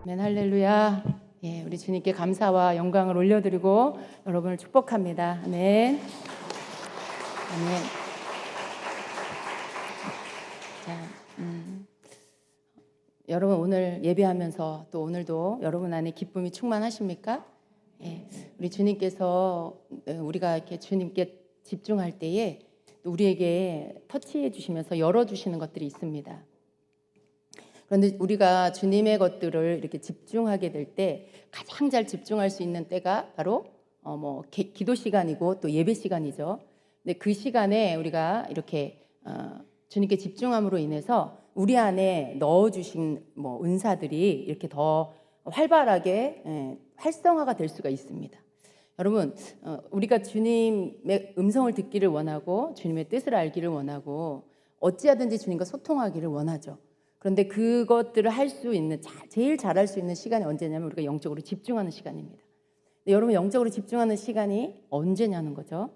아멘, 할렐루야. 예, 우리 주님께 감사와 영광을 올려드리고 여러분을 축복합니다. 아멘. 아멘. 자, 여러분 오늘 예배하면서 또 오늘도 여러분 안에 기쁨이 충만하십니까? 예, 우리 주님께서 우리가 이렇게 주님께 집중할 때에 우리에게 터치해 주시면서 열어주시는 것들이 있습니다. 그런데 우리가 주님의 것들을 이렇게 집중하게 될 때 가장 잘 집중할 수 있는 때가 바로 기도 시간이고 또 예배 시간이죠. 근데 그 시간에 우리가 이렇게 주님께 집중함으로 인해서 우리 안에 넣어주신 은사들이 이렇게 더 활발하게 활성화가 될 수가 있습니다. 여러분, 우리가 주님의 음성을 듣기를 원하고 주님의 뜻을 알기를 원하고 어찌하든지 주님과 소통하기를 원하죠. 그런데 그것들을 할 수 있는 제일 잘할 수 있는 시간이 언제냐면 우리가 영적으로 집중하는 시간입니다. 근데 여러분 영적으로 집중하는 시간이 언제냐는 거죠.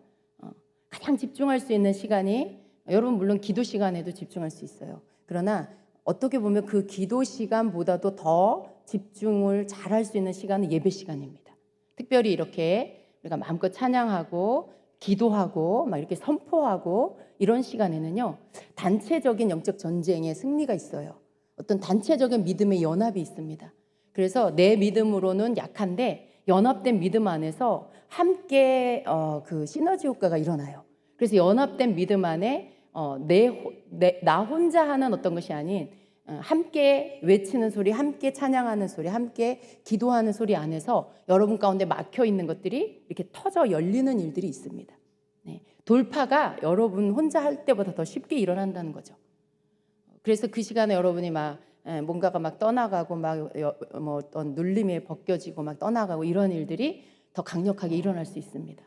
가장 집중할 수 있는 시간이 여러분 물론 기도 시간에도 집중할 수 있어요. 그러나 어떻게 보면 그 기도 시간보다도 더 집중을 잘할 수 있는 시간은 예배 시간입니다. 특별히 이렇게 우리가 마음껏 찬양하고 기도하고 막 이렇게 선포하고 이런 시간에는요, 단체적인 영적 전쟁의 승리가 있어요. 어떤 단체적인 믿음의 연합이 있습니다. 그래서 내 믿음으로는 약한데 연합된 믿음 안에서 함께 그 시너지 효과가 일어나요. 그래서 연합된 믿음 안에 나 혼자 하는 어떤 것이 아닌 함께 외치는 소리, 함께 찬양하는 소리, 함께 기도하는 소리 안에서 여러분 가운데 막혀 있는 것들이 이렇게 터져 열리는 일들이 있습니다. 네. 돌파가 여러분 혼자 할 때보다 더 쉽게 일어난다는 거죠. 그래서 그 시간에 여러분이 뭔가가 막 떠나가고 어떤 눌림에 벗겨지고 막 떠나가고 이런 일들이 더 강력하게 일어날 수 있습니다.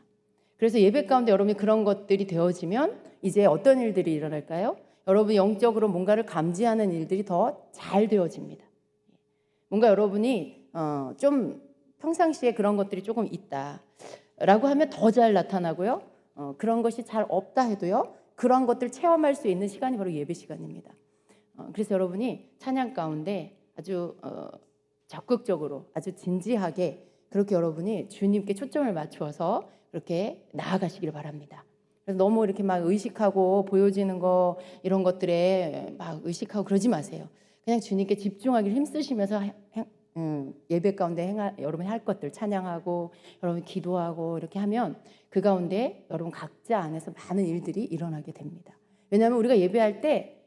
그래서 예배 가운데 여러분이 그런 것들이 되어지면 이제 어떤 일들이 일어날까요? 여러분이 영적으로 뭔가를 감지하는 일들이 더 잘 되어집니다. 뭔가 여러분이 좀 평상시에 그런 것들이 조금 있다라고 하면 더 잘 나타나고요. 그런 것이 잘 없다 해도요. 그런 것들 체험할 수 있는 시간이 바로 예배 시간입니다. 그래서 여러분이 찬양 가운데 아주 적극적으로 아주 진지하게 그렇게 여러분이 주님께 초점을 맞추어서 그렇게 나아가시기를 바랍니다. 그래서 너무 이렇게 막 의식하고 보여지는 거 이런 것들에 막 의식하고 그러지 마세요. 그냥 주님께 집중하기를 힘쓰시면서 예배 가운데 여러분이 할 것들 찬양하고 여러분 기도하고 이렇게 하면 그 가운데 여러분 각자 안에서 많은 일들이 일어나게 됩니다. 왜냐하면 우리가 예배할 때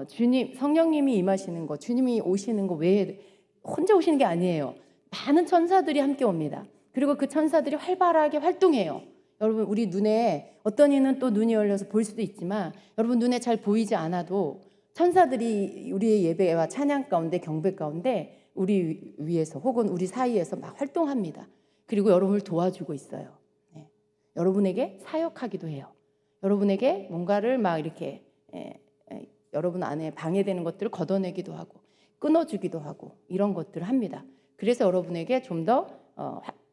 주님 성령님이 임하시는 거, 주님이 오시는 거 외에 혼자 오시는 게 아니에요. 많은 천사들이 함께 옵니다. 그리고 그 천사들이 활발하게 활동해요. 여러분 우리 눈에 어떤 이는 또 눈이 열려서 볼 수도 있지만 여러분 눈에 잘 보이지 않아도 천사들이 우리의 예배와 찬양 가운데 경배 가운데 우리 위에서 혹은 우리 사이에서 막 활동합니다. 그리고 여러분을 도와주고 있어요. 네. 여러분에게 사역하기도 해요. 여러분에게 뭔가를 막 이렇게 여러분 안에 방해되는 것들을 걷어내기도 하고 끊어주기도 하고 이런 것들을 합니다. 그래서 여러분에게 좀 더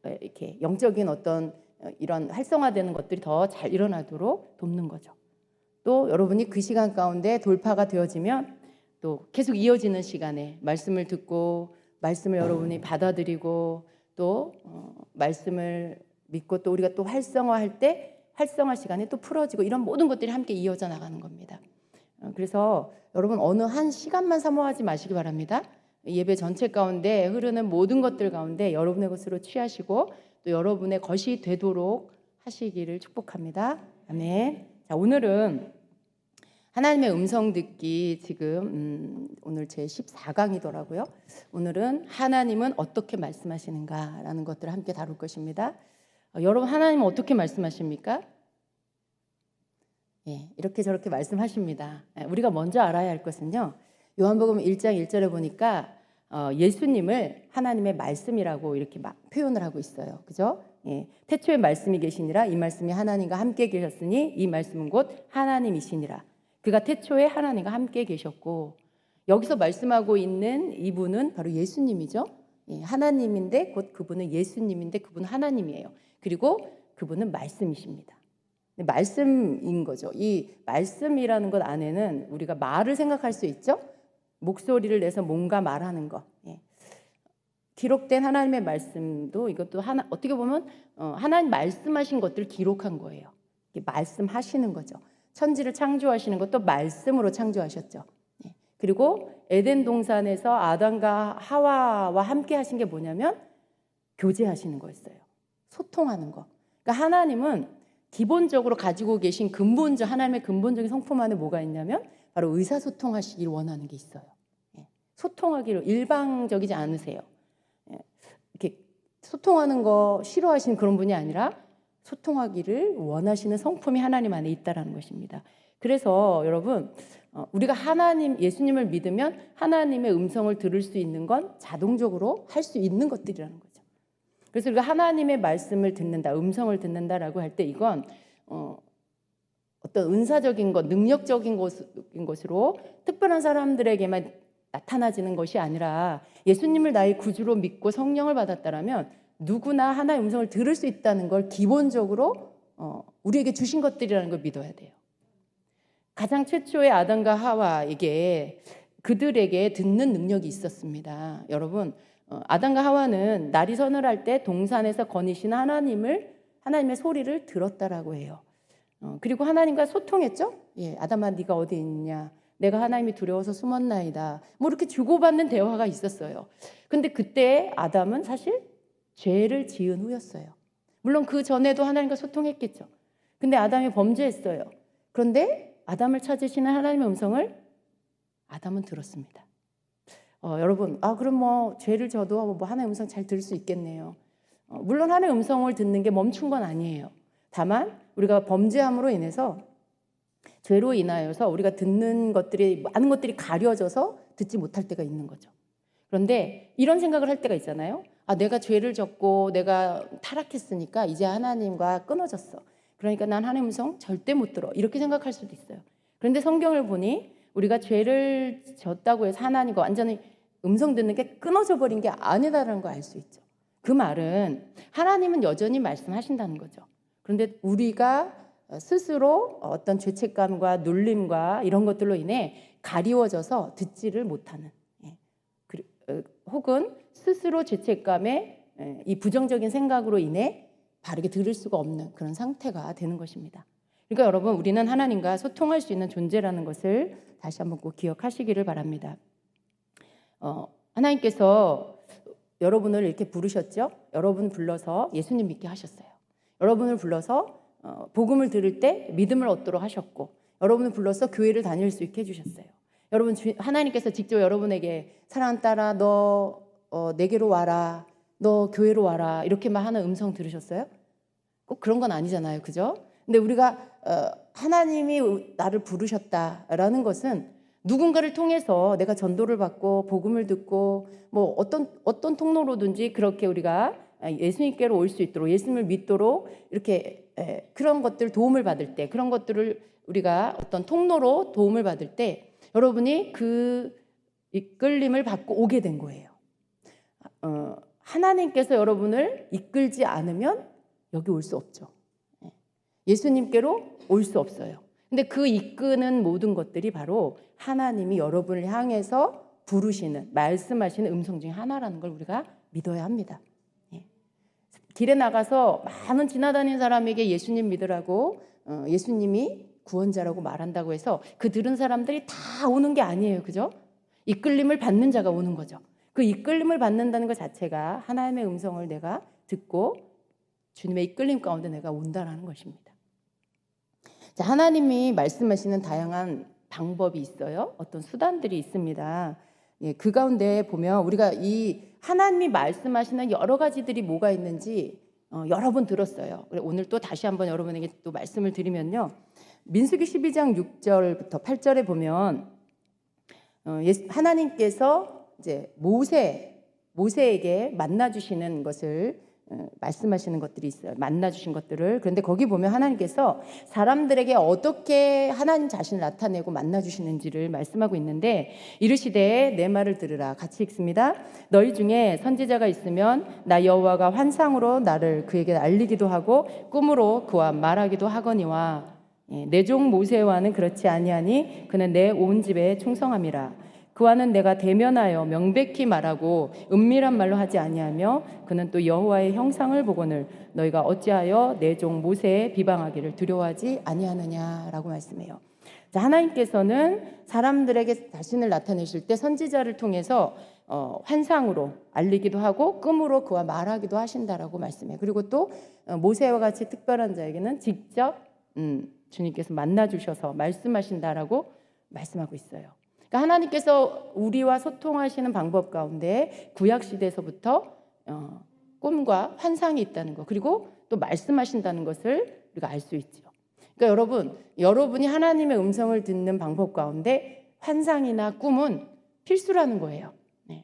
이렇게 영적인 어떤 이런 활성화되는 것들이 더 잘 일어나도록 돕는 거죠. 또 여러분이 그 시간 가운데 돌파가 되어지면 또 계속 이어지는 시간에 말씀을 듣고 말씀을 여러분이 받아들이고 또 말씀을 믿고 또 우리가 또 활성화할 때 활성화 시간에 또 풀어지고 이런 모든 것들이 함께 이어져 나가는 겁니다. 그래서 여러분 어느 한 시간만 사모하지 마시기 바랍니다. 예배 전체 가운데 흐르는 모든 것들 가운데 여러분의 것으로 취하시고 또 여러분의 것이 되도록 하시기를 축복합니다. 아멘. 자, 오늘은 하나님의 음성 듣기 지금 오늘 제 14강이더라고요. 오늘은 하나님은 어떻게 말씀하시는가라는 것들을 함께 다룰 것입니다. 여러분 하나님은 어떻게 말씀하십니까? 예, 이렇게 저렇게 말씀하십니다. 우리가 먼저 알아야 할 것은요. 요한복음 1장 1절에 보니까 예수님을 하나님의 말씀이라고 이렇게 막 표현을 하고 있어요. 그죠? 예, 태초에 말씀이 계시니라 이 말씀이 하나님과 함께 계셨으니 이 말씀은 곧 하나님이시니라. 그가 태초에 하나님과 함께 계셨고 여기서 말씀하고 있는 이분은 바로 예수님이죠. 예, 하나님인데 곧 그분은 예수님인데 그분은 하나님이에요. 그리고 그분은 말씀이십니다. 말씀인 거죠. 이 말씀이라는 것 안에는 우리가 말을 생각할 수 있죠. 목소리를 내서 뭔가 말하는 거. 예. 기록된 하나님의 말씀도 이것도 하나 어떻게 보면 하나님 말씀하신 것들을 기록한 거예요. 말씀하시는 거죠. 천지를 창조하시는 것도 말씀으로 창조하셨죠. 그리고 에덴 동산에서 아담과 하와와 함께 하신 게 뭐냐면 교제하시는 거였어요. 소통하는 거. 그러니까 하나님은 기본적으로 가지고 계신 하나님의 근본적인 성품 안에 뭐가 있냐면 바로 의사소통하시길 원하는 게 있어요. 소통하기를 일방적이지 않으세요. 이렇게 소통하는 거 싫어하시는 그런 분이 아니라 소통하기를 원하시는 성품이 하나님 안에 있다라는 것입니다. 그래서 여러분 우리가 예수님을 믿으면 하나님의 음성을 들을 수 있는 건 자동적으로 할 수 있는 것들이라는 거죠. 그래서 우리가 하나님의 말씀을 듣는다, 음성을 듣는다라고 할 때 이건 어떤 은사적인 것, 능력적인 것으로 특별한 사람들에게만 나타나지는 것이 아니라 예수님을 나의 구주로 믿고 성령을 받았다라면 누구나 하나의 음성을 들을 수 있다는 걸 기본적으로 우리에게 주신 것들이라는 걸 믿어야 돼요. 가장 최초의 아담과 하와에게 그들에게 듣는 능력이 있었습니다. 여러분, 아담과 하와는 날이 서늘할 때 동산에서 거니시는 하나님의 소리를 들었다라고 해요. 그리고 하나님과 소통했죠. 아담아 네가 어디 있냐? 내가 하나님이 두려워서 숨었나이다. 뭐 이렇게 주고받는 대화가 있었어요. 근데 그때 아담은 사실 죄를 지은 후였어요. 물론 그 전에도 하나님과 소통했겠죠. 근데 아담이 범죄했어요. 그런데 아담을 찾으시는 하나님의 음성을 아담은 들었습니다. 여러분, 그럼 뭐 죄를 져도 뭐 하나님의 음성 잘 들을 수 있겠네요. 물론 하나님의 음성을 듣는 게 멈춘 건 아니에요. 다만 우리가 범죄함으로 인해서 죄로 인하여서 우리가 듣는 것들이 많은 것들이 가려져서 듣지 못할 때가 있는 거죠. 그런데 이런 생각을 할 때가 있잖아요. 내가 죄를 졌고 내가 타락했으니까 이제 하나님과 끊어졌어. 그러니까 난 하나님의 음성 절대 못 들어. 이렇게 생각할 수도 있어요. 그런데 성경을 보니 우리가 죄를 졌다고 해서 하나님과 완전히 음성 듣는 게 끊어져 버린 게 아니다라는 걸 알 수 있죠. 그 말은 하나님은 여전히 말씀하신다는 거죠. 그런데 우리가 스스로 어떤 죄책감과 눌림과 이런 것들로 인해 가리워져서 듣지를 못하는, 혹은 스스로 죄책감에 이 부정적인 생각으로 인해 바르게 들을 수가 없는 그런 상태가 되는 것입니다. 그러니까 여러분, 우리는 하나님과 소통할 수 있는 존재라는 것을 다시 한번 꼭 기억하시기를 바랍니다. 하나님께서 여러분을 이렇게 부르셨죠. 여러분 불러서 예수님 믿게 하셨어요. 여러분을 불러서 복음을 들을 때 믿음을 얻도록 하셨고, 여러분을 불러서 교회를 다닐 수 있게 해주셨어요. 여러분, 하나님께서 직접 여러분에게 사랑하는 딸아 너 내게로 와라, 너 교회로 와라 이렇게만 하는 음성 들으셨어요? 꼭 그런 건 아니잖아요, 그죠? 근데 우리가 하나님이 나를 부르셨다라는 것은 누군가를 통해서 내가 전도를 받고 복음을 듣고 뭐 어떤 통로로든지 그렇게 우리가 예수님께로 올 수 있도록, 예수님을 믿도록 이렇게 그런 것들 도움을 받을 때, 그런 것들을 우리가 어떤 통로로 도움을 받을 때 여러분이 그 이끌림을 받고 오게 된 거예요. 하나님께서 여러분을 이끌지 않으면 여기 올 수 없죠. 예수님께로 올 수 없어요. 근데 그 이끄는 모든 것들이 바로 하나님이 여러분을 향해서 부르시는, 말씀하시는 음성 중에 하나라는 걸 우리가 믿어야 합니다. 길에 나가서 많은 지나다니는 사람에게 예수님 믿으라고 예수님이 구원자라고 말한다고 해서 그 들은 사람들이 다 오는 게 아니에요. 그죠? 이끌림을 받는 자가 오는 거죠. 그 이끌림을 받는다는 것 자체가 하나님의 음성을 내가 듣고 주님의 이끌림 가운데 내가 온다라는 것입니다. 자, 하나님이 말씀하시는 다양한 방법이 있어요. 어떤 수단들이 있습니다. 그 가운데 보면 우리가 이 하나님이 말씀하시는 여러 가지들이 뭐가 있는지 여러 번 들었어요. 오늘 또 다시 한번 여러분에게 또 말씀을 드리면요. 민수기 12장 6절부터 8절에 보면 하나님께서 이제 모세에게 만나 주시는 것을 말씀하시는 것들이 있어요. 만나 주신 것들을. 그런데 거기 보면 하나님께서 사람들에게 어떻게 하나님 자신을 나타내고 만나 주시는지를 말씀하고 있는데, 이르시되 내 말을 들으라. 같이 읽습니다. 너희 중에 선지자가 있으면 나 여호와가 환상으로 나를 그에게 알리기도 하고 꿈으로 그와 말하기도 하거니와 내 종 모세와는 그렇지 아니하니 그는 내 온 집에 충성함이라. 그와는 내가 대면하여 명백히 말하고 은밀한 말로 하지 아니하며 그는 또 여호와의 형상을 보거늘 너희가 어찌하여 내 종 모세의 비방하기를 두려워하지 아니하느냐라고 말씀해요. 자, 하나님께서는 사람들에게 자신을 나타내실 때 선지자를 통해서 환상으로 알리기도 하고 꿈으로 그와 말하기도 하신다라고 말씀해요. 그리고 또 모세와 같이 특별한 자에게는 직접 주님께서 만나 주셔서 말씀하신다라고 말씀하고 있어요. 그러니까 하나님께서 우리와 소통하시는 방법 가운데 구약 시대에서부터 꿈과 환상이 있다는 것, 그리고 또 말씀하신다는 것을 우리가 알 수 있죠. 그러니까 여러분이 하나님의 음성을 듣는 방법 가운데 환상이나 꿈은 필수라는 거예요. 네.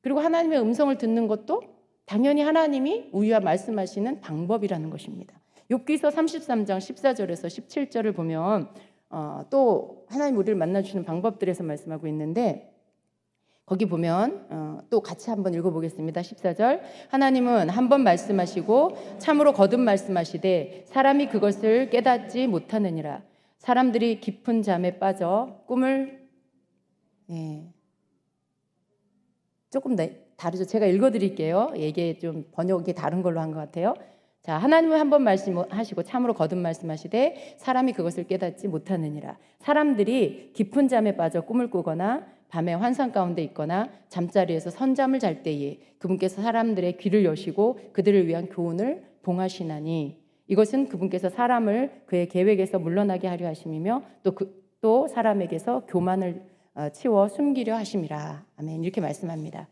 그리고 하나님의 음성을 듣는 것도 당연히 하나님이 우리와 말씀하시는 방법이라는 것입니다. 욥기서 33장 14절에서 17절을 보면 또 하나님 우리를 만나주시는 방법들에서 말씀하고 있는데 거기 보면 또 같이 한번 읽어보겠습니다. 14절 하나님은 한 번 말씀하시고 참으로 거듭 말씀하시되 사람이 그것을 깨닫지 못하느니라. 사람들이 깊은 잠에 빠져 꿈을 조금 다르죠. 제가 읽어드릴게요. 이게 좀 번역이 다른 걸로 한 것 같아요. 자, 하나님은 한 번 말씀하시고 참으로 거듭 말씀하시되 사람이 그것을 깨닫지 못하느니라. 사람들이 깊은 잠에 빠져 꿈을 꾸거나 밤에 환상 가운데 있거나 잠자리에서 선잠을 잘 때에 그분께서 사람들의 귀를 여시고 그들을 위한 교훈을 봉하시나니 이것은 그분께서 사람을 그의 계획에서 물러나게 하려 하심이며 또 사람에게서 교만을 치워 숨기려 하심이라. 아멘. 이렇게 말씀합니다.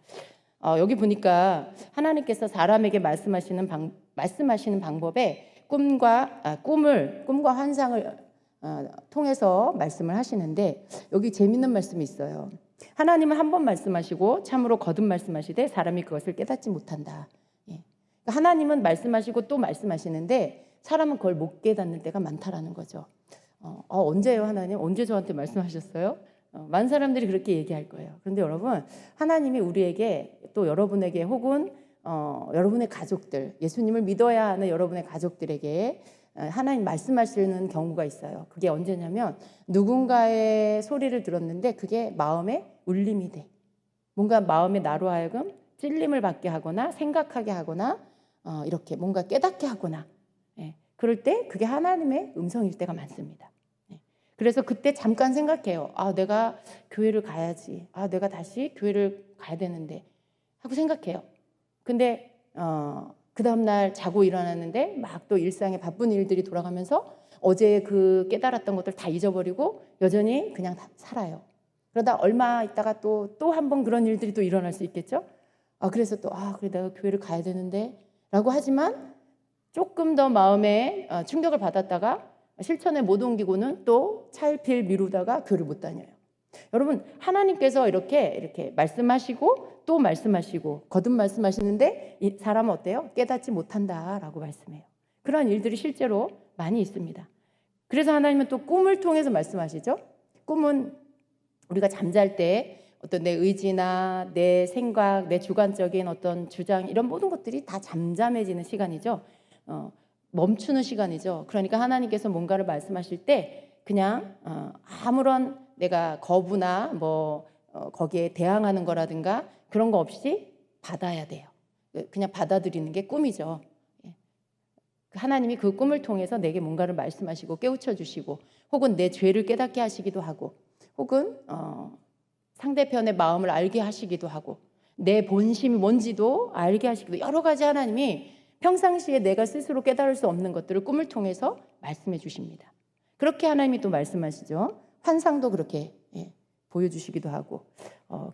여기 보니까 하나님께서 사람에게 말씀하시는 방법에 꿈과 환상을 통해서 말씀을 하시는데 여기 재밌는 말씀이 있어요. 하나님은 한 번 말씀하시고 참으로 거듭 말씀하시되 사람이 그것을 깨닫지 못한다. 하나님은 말씀하시고 또 말씀하시는데 사람은 그걸 못 깨닫는 때가 많다라는 거죠. 언제요 하나님? 언제 저한테 말씀하셨어요? 많은 사람들이 그렇게 얘기할 거예요. 그런데 여러분, 하나님이 우리에게 또 여러분에게 혹은 여러분의 가족들, 예수님을 믿어야 하는 여러분의 가족들에게 하나님 말씀하시는 경우가 있어요. 그게 언제냐면 누군가의 소리를 들었는데 그게 마음에 울림이 돼. 뭔가 마음에 나로 하여금 찔림을 받게 하거나 생각하게 하거나 이렇게 뭔가 깨닫게 하거나 그럴 때 그게 하나님의 음성일 때가 많습니다. 그래서 그때 잠깐 생각해요. 내가 교회를 가야지. 내가 다시 교회를 가야 되는데 하고 생각해요. 근데 그 다음날 자고 일어났는데 막 또 일상의 바쁜 일들이 돌아가면서 어제 그 깨달았던 것들 다 잊어버리고 여전히 그냥 살아요. 그러다 얼마 있다가 또 한 번 그런 일들이 또 일어날 수 있겠죠. 그래서 또 그래 내가 교회를 가야 되는데 라고 하지만 조금 더 마음에 충격을 받았다가 실천에 못 옮기고는 또 차일피일 미루다가 교회를 못 다녀요. 여러분, 하나님께서 이렇게 말씀하시고 또 말씀하시고 거듭 말씀하시는데 이 사람은 어때요? 깨닫지 못한다라고 말씀해요. 그런 일들이 실제로 많이 있습니다. 그래서 하나님은 또 꿈을 통해서 말씀하시죠. 꿈은 우리가 잠잘 때 어떤 내 의지나 내 생각, 내 주관적인 어떤 주장 이런 모든 것들이 다 잠잠해지는 시간이죠. 멈추는 시간이죠. 그러니까 하나님께서 뭔가를 말씀하실 때 그냥 아무런 내가 거부나 거기에 대항하는 거라든가 그런 거 없이 받아야 돼요. 그냥 받아들이는 게 꿈이죠. 하나님이 그 꿈을 통해서 내게 뭔가를 말씀하시고 깨우쳐 주시고 혹은 내 죄를 깨닫게 하시기도 하고 혹은 상대편의 마음을 알게 하시기도 하고 내 본심이 뭔지도 알게 하시기도 여러 가지 하나님이 평상시에 내가 스스로 깨달을 수 없는 것들을 꿈을 통해서 말씀해 주십니다. 그렇게 하나님이 또 말씀하시죠. 환상도 그렇게 보여주시기도 하고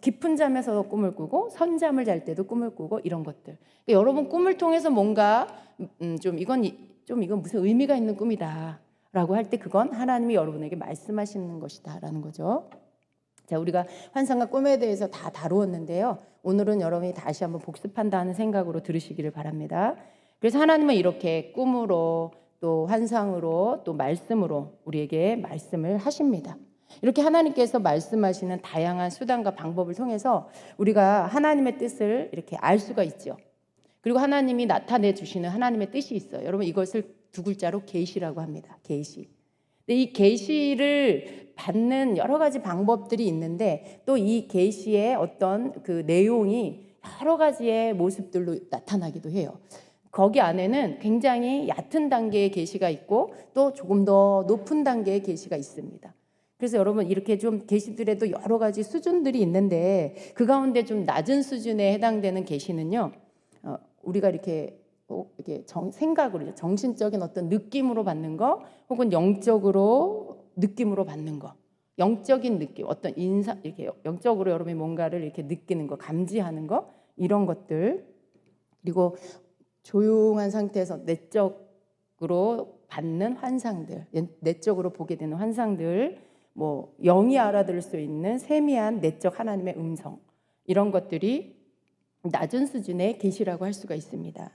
깊은 잠에서 꿈을 꾸고 선잠을 잘 때도 꿈을 꾸고 이런 것들. 그러니까 여러분 꿈을 통해서 뭔가 이건 무슨 의미가 있는 꿈이다라고 할 때 그건 하나님이 여러분에게 말씀하시는 것이다라는 거죠. 자, 우리가 환상과 꿈에 대해서 다 다루었는데요. 오늘은 여러분이 다시 한번 복습한다는 생각으로 들으시기를 바랍니다. 그래서 하나님은 이렇게 꿈으로 또 환상으로 또 말씀으로 우리에게 말씀을 하십니다. 이렇게 하나님께서 말씀하시는 다양한 수단과 방법을 통해서 우리가 하나님의 뜻을 이렇게 알 수가 있죠. 그리고 하나님이 나타내 주시는 하나님의 뜻이 있어요. 여러분 이것을 두 글자로 계시라고 합니다. 계시. 근데 이 계시를 받는 여러 가지 방법들이 있는데 또 이 계시의 어떤 그 내용이 여러 가지의 모습들로 나타나기도 해요. 거기 안에는 굉장히 얕은 단계의 계시가 있고 또 조금 더 높은 단계의 계시가 있습니다. 그래서 여러분 이렇게 좀 계시들에도 여러 가지 수준들이 있는데 그 가운데 좀 낮은 수준에 해당되는 계시는요. 우리가 이렇게 생각으로 정신적인 어떤 느낌으로 받는 거 혹은 영적으로 느낌으로 받는 거, 영적인 느낌, 어떤 인상 이렇게 영적으로 여러분이 뭔가를 이렇게 느끼는 거, 감지하는 거 이런 것들 그리고 조용한 상태에서 내적으로 받는 환상들, 내적으로 보게 되는 환상들, 뭐 영이 알아들을 수 있는 세미한 내적 하나님의 음성 이런 것들이 낮은 수준의 계시라고 할 수가 있습니다.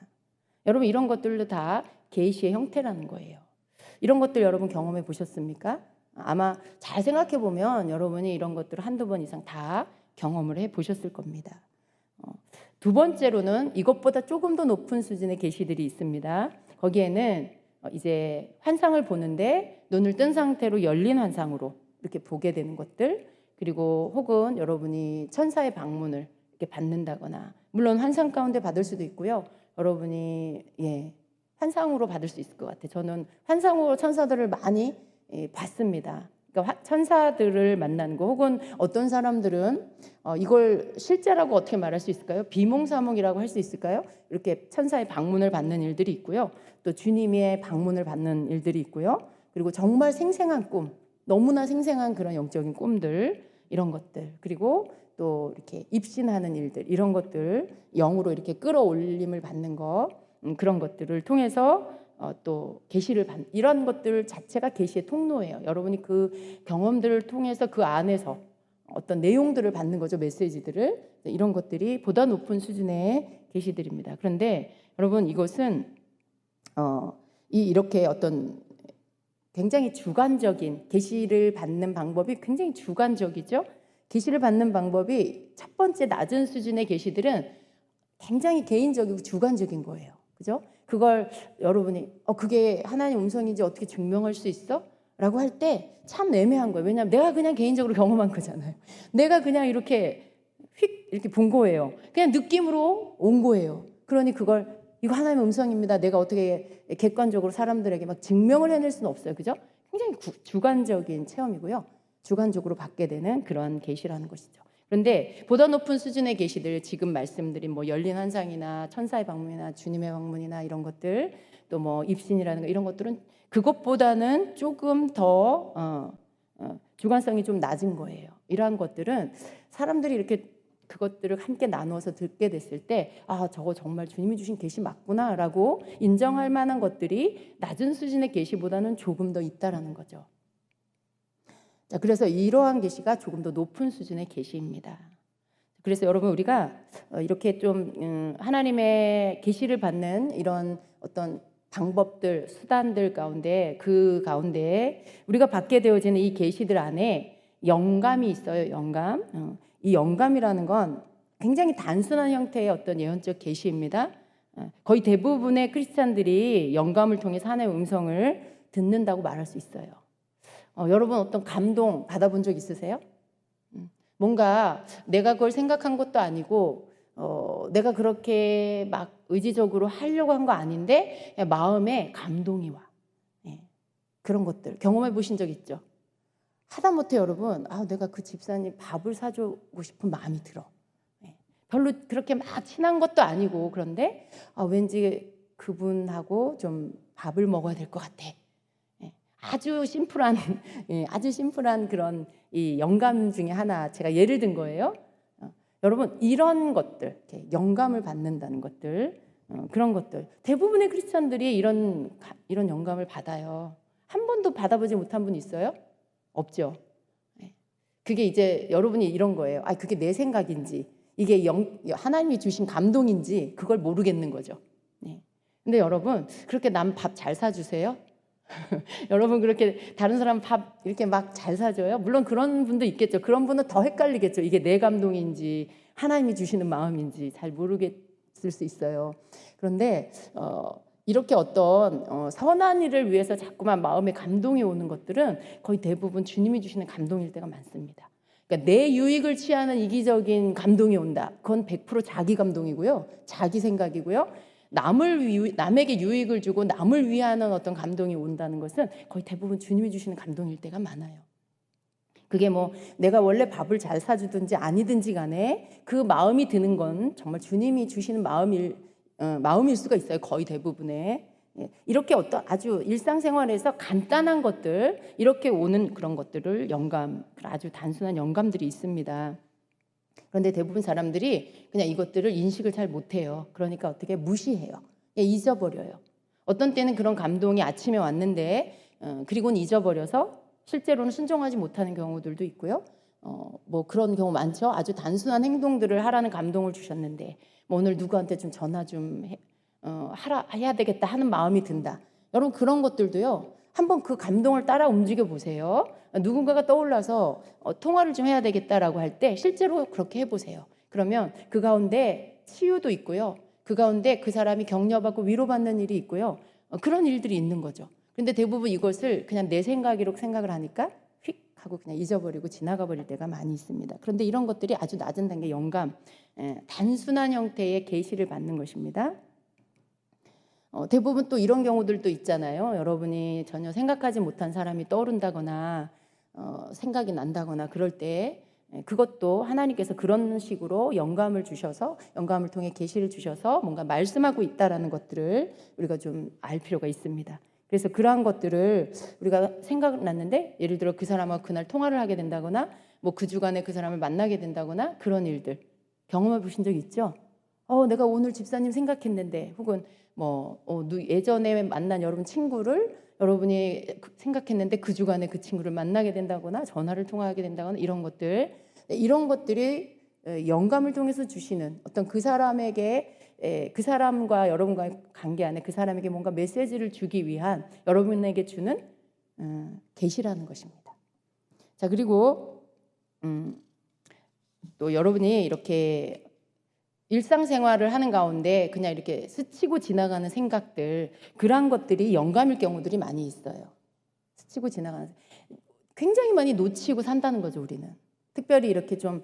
여러분 이런 것들도 다 계시의 형태라는 거예요. 이런 것들 여러분 경험해 보셨습니까? 아마 잘 생각해 보면 여러분이 이런 것들을 한두 번 이상 다 경험을 해 보셨을 겁니다. 두 번째로는 이것보다 조금 더 높은 수준의 계시들이 있습니다. 거기에는 이제 환상을 보는데 눈을 뜬 상태로 열린 환상으로 이렇게 보게 되는 것들, 그리고 혹은 여러분이 천사의 방문을 이렇게 받는다거나, 물론 환상 가운데 받을 수도 있고요. 여러분이 환상으로 받을 수 있을 것 같아요. 저는 환상으로 천사들을 많이 봤습니다. 그러니까 천사들을 만나는 거, 혹은 어떤 사람들은 이걸 실제라고 어떻게 말할 수 있을까요? 비몽사몽이라고 할 수 있을까요? 이렇게 천사의 방문을 받는 일들이 있고요. 또 주님의 방문을 받는 일들이 있고요. 그리고 정말 생생한 꿈, 너무나 생생한 그런 영적인 꿈들, 이런 것들, 그리고 또 이렇게 입신하는 일들, 이런 것들, 영으로 이렇게 끌어올림을 받는 거, 그런 것들을 통해서 또 계시를 이런 것들 자체가 계시의 통로예요. 여러분이 그 경험들을 통해서 그 안에서 어떤 내용들을 받는 거죠. 메시지들을. 이런 것들이 보다 높은 수준의 계시들입니다. 그런데 여러분 이것은 이렇게 어떤 굉장히 주관적인 계시를 받는 방법이 굉장히 주관적이죠. 계시를 받는 방법이 첫 번째 낮은 수준의 계시들은 굉장히 개인적이고 주관적인 거예요. 그죠? 그걸 여러분이 그게 하나님 음성인지 어떻게 증명할 수 있어? 라고 할 때 참 애매한 거예요. 왜냐하면 내가 그냥 개인적으로 경험한 거잖아요. 내가 그냥 이렇게 이렇게 본 거예요. 그냥 느낌으로 온 거예요. 그러니 그걸 이거 하나님의 음성입니다. 내가 어떻게 객관적으로 사람들에게 막 증명을 해낼 수는 없어요. 그죠? 굉장히 주관적인 체험이고요. 주관적으로 받게 되는 그런 계시라는 것이죠. 그런데 보다 높은 수준의 계시들, 지금 말씀드린 뭐 열린 환상이나 천사의 방문이나 주님의 방문이나 이런 것들, 또 뭐 입신이라는 거, 이런 것들은 그것보다는 조금 더 주관성이 좀 낮은 거예요. 이러한 것들은 사람들이 이렇게 그것들을 함께 나누어서 듣게 됐을 때 저거 정말 주님이 주신 계시 맞구나라고 인정할 만한 것들이 낮은 수준의 계시보다는 조금 더 있다라는 거죠. 자, 그래서 이러한 계시가 조금 더 높은 수준의 계시입니다. 그래서 여러분 우리가 이렇게 좀 하나님의 계시를 받는 이런 어떤 방법들, 수단들 가운데, 그 가운데 우리가 받게 되어지는 이 계시들 안에 영감이 있어요. 영감. 이 영감이라는 건 굉장히 단순한 형태의 어떤 예언적 계시입니다. 거의 대부분의 크리스찬들이 영감을 통해서 하나님의 음성을 듣는다고 말할 수 있어요. 여러분 어떤 감동 받아본 적 있으세요? 뭔가 내가 그걸 생각한 것도 아니고 내가 그렇게 막 의지적으로 하려고 한 거 아닌데 마음에 감동이 와. 그런 것들 경험해 보신 적 있죠? 하다못해 여러분 내가 그 집사님 밥을 사주고 싶은 마음이 들어. 별로 그렇게 막 친한 것도 아니고 그런데 왠지 그분하고 좀 밥을 먹어야 될 것 같아. 아주 심플한 그런 이 영감 중에 하나 제가 예를 든 거예요. 여러분 이런 것들, 영감을 받는다는 것들, 그런 것들 대부분의 크리스천들이 이런 영감을 받아요. 한 번도 받아보지 못한 분 있어요? 없죠. 그게 이제 여러분이 이런 거예요. 그게 내 생각인지 이게 하나님이 주신 감동인지 그걸 모르겠는 거죠. 근데 여러분 그렇게 남 밥 잘 사주세요? 여러분 그렇게 다른 사람 밥 이렇게 막 잘 사줘요? 물론 그런 분도 있겠죠. 그런 분은 더 헷갈리겠죠. 이게 내 감동인지 하나님이 주시는 마음인지 잘 모르겠을 수 있어요. 그런데 이렇게 어떤 선한 일을 위해서 자꾸만 마음에 감동이 오는 것들은 거의 대부분 주님이 주시는 감동일 때가 많습니다. 그러니까 내 유익을 취하는 이기적인 감동이 온다. 그건 100% 자기 감동이고요. 자기 생각이고요. 남에게 유익을 주고 남을 위하는 어떤 감동이 온다는 것은 거의 대부분 주님이 주시는 감동일 때가 많아요. 그게 뭐 내가 원래 밥을 잘 사주든지 아니든지 간에 그 마음이 드는 건 정말 주님이 주시는 마음일 수가 있어요. 거의 대부분의. 이렇게 어떤 아주 일상생활에서 간단한 것들, 이렇게 오는 그런 것들을 아주 단순한 영감들이 있습니다. 그런데 대부분 사람들이 그냥 이것들을 인식을 잘 못해요. 그러니까 어떻게 무시해요. 잊어버려요. 어떤 때는 그런 감동이 아침에 왔는데 그리고는 잊어버려서 실제로는 순종하지 못하는 경우들도 있고요. 뭐 그런 경우 많죠. 아주 단순한 행동들을 하라는 감동을 주셨는데 뭐 오늘 누구한테 좀 전화 좀 해야 되겠다 하는 마음이 든다. 여러분 그런 것들도요. 한번 그 감동을 따라 움직여 보세요. 누군가가 떠올라서 통화를 좀 해야 되겠다라고 할 때 실제로 그렇게 해보세요. 그러면 그 가운데 치유도 있고요. 그 가운데 그 사람이 격려받고 위로받는 일이 있고요. 그런 일들이 있는 거죠. 그런데 대부분 이것을 그냥 내 생각으로 생각을 하니까 휙 하고 그냥 잊어버리고 지나가 버릴 때가 많이 있습니다. 그런데 이런 것들이 아주 낮은 단계 영감, 단순한 형태의 계시를 받는 것입니다. 대부분 또 이런 경우들도 있잖아요. 여러분이 전혀 생각하지 못한 사람이 떠오른다거나 생각이 난다거나 그럴 때 그것도 하나님께서 그런 식으로 영감을 주셔서 영감을 통해 계시를 주셔서 뭔가 말씀하고 있다라는 것들을 우리가 좀 알 필요가 있습니다. 그래서 그러한 것들을 우리가 생각났는데 예를 들어 그 사람하고 그날 통화를 하게 된다거나 뭐 그 주간에 그 사람을 만나게 된다거나 그런 일들 경험해 보신 적 있죠? 내가 오늘 집사님 생각했는데 혹은 뭐 예전에 만난 여러분 친구를 여러분이 생각했는데 그 주간에 그 친구를 만나게 된다거나 전화를 통화하게 된다거나 이런 것들이 영감을 통해서 주시는 어떤 그 사람에게 그 사람과 여러분과의 관계 안에 그 사람에게 뭔가 메시지를 주기 위한 여러분에게 주는 계시라는 것입니다. 자, 그리고 또 여러분이 이렇게 일상생활을 하는 가운데 그냥 이렇게 스치고 지나가는 생각들, 그런 것들이 영감일 경우들이 많이 있어요. 스치고 지나가는, 굉장히 많이 놓치고 산다는 거죠, 우리는. 특별히 이렇게 좀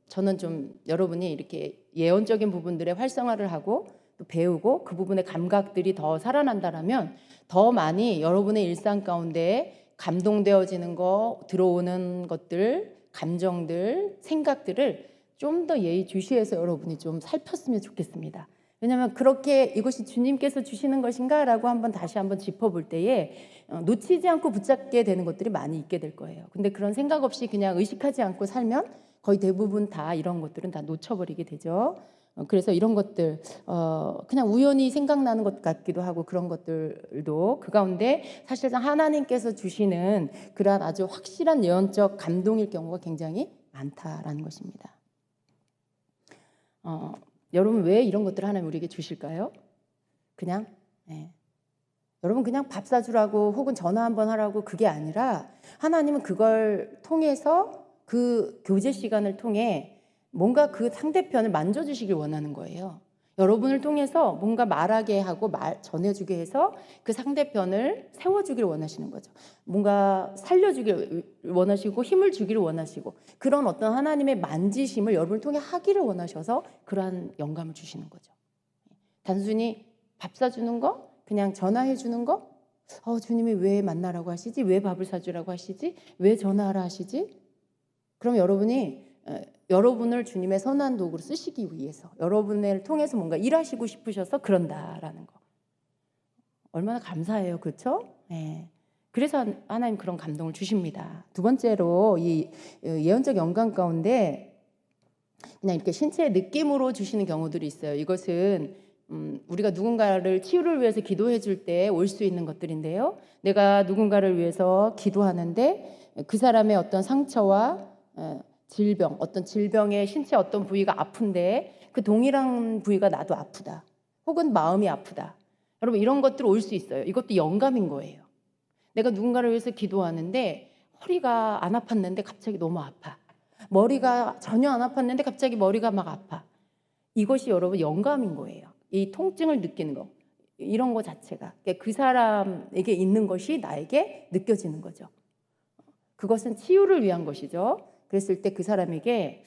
저는 좀 여러분이 이렇게 예언적인 부분들의 활성화를 하고 또 배우고 그 부분의 감각들이 더 살아난다라면 더 많이 여러분의 일상 가운데 감동되어지는 거, 들어오는 것들, 감정들, 생각들을 좀 더 예의주시해서 여러분이 좀 살폈으면 좋겠습니다. 왜냐하면 그렇게 이것이 주님께서 주시는 것인가 라고 다시 한번 짚어볼 때에 놓치지 않고 붙잡게 되는 것들이 많이 있게 될 거예요. 근데 그런 생각 없이 그냥 의식하지 않고 살면 거의 대부분 다 이런 것들은 다 놓쳐버리게 되죠. 그래서 이런 것들 그냥 우연히 생각나는 것 같기도 하고 그런 것들도 그 가운데 사실상 하나님께서 주시는 그러한 아주 확실한 예언적 감동일 경우가 굉장히 많다라는 것입니다. 여러분 왜 이런 것들을 하나님 우리에게 주실까요? 그냥 여러분 그냥 밥 사주라고 혹은 전화 한번 하라고 그게 아니라 하나님은 그걸 통해서 그 교제 시간을 통해 뭔가 그 상대편을 만져주시길 원하는 거예요. 여러분을 통해서 뭔가 말하게 하고 전해주게 해서 그 상대편을 세워주기를 원하시는 거죠. 뭔가 살려주기를 원하시고 힘을 주기를 원하시고 그런 어떤 하나님의 만지심을 여러분을 통해 하기를 원하셔서 그러한 영감을 주시는 거죠. 단순히 밥 사주는 거, 그냥 전화해 주는 거, 주님이 왜 만나라고 하시지? 왜 밥을 사주라고 하시지? 왜 전화하라 하시지? 그럼 여러분이 여러분을 주님의 선한 도구로 쓰시기 위해서 여러분을 통해서 뭔가 일하시고 싶으셔서 그런다라는 거. 얼마나 감사해요. 그렇죠? 그래서 하나님 그런 감동을 주십니다. 두 번째로 이 예언적 영감 가운데 그냥 이렇게 신체의 느낌으로 주시는 경우들이 있어요. 이것은 우리가 누군가를 치유를 위해서 기도해 줄 때 올 수 있는 것들인데요. 내가 누군가를 위해서 기도하는데 그 사람의 어떤 상처와 질병, 어떤 질병의 신체 어떤 부위가 아픈데 그 동일한 부위가 나도 아프다. 혹은 마음이 아프다. 여러분 이런 것들 올 수 있어요. 이것도 영감인 거예요. 내가 누군가를 위해서 기도하는데 허리가 안 아팠는데 갑자기 너무 아파. 머리가 전혀 안 아팠는데 갑자기 머리가 막 아파. 이것이 여러분 영감인 거예요. 이 통증을 느끼는 거. 이런 거 자체가 그러니까 그 사람에게 있는 것이 나에게 느껴지는 거죠. 그것은 치유를 위한 것이죠. 그랬을 때 그 사람에게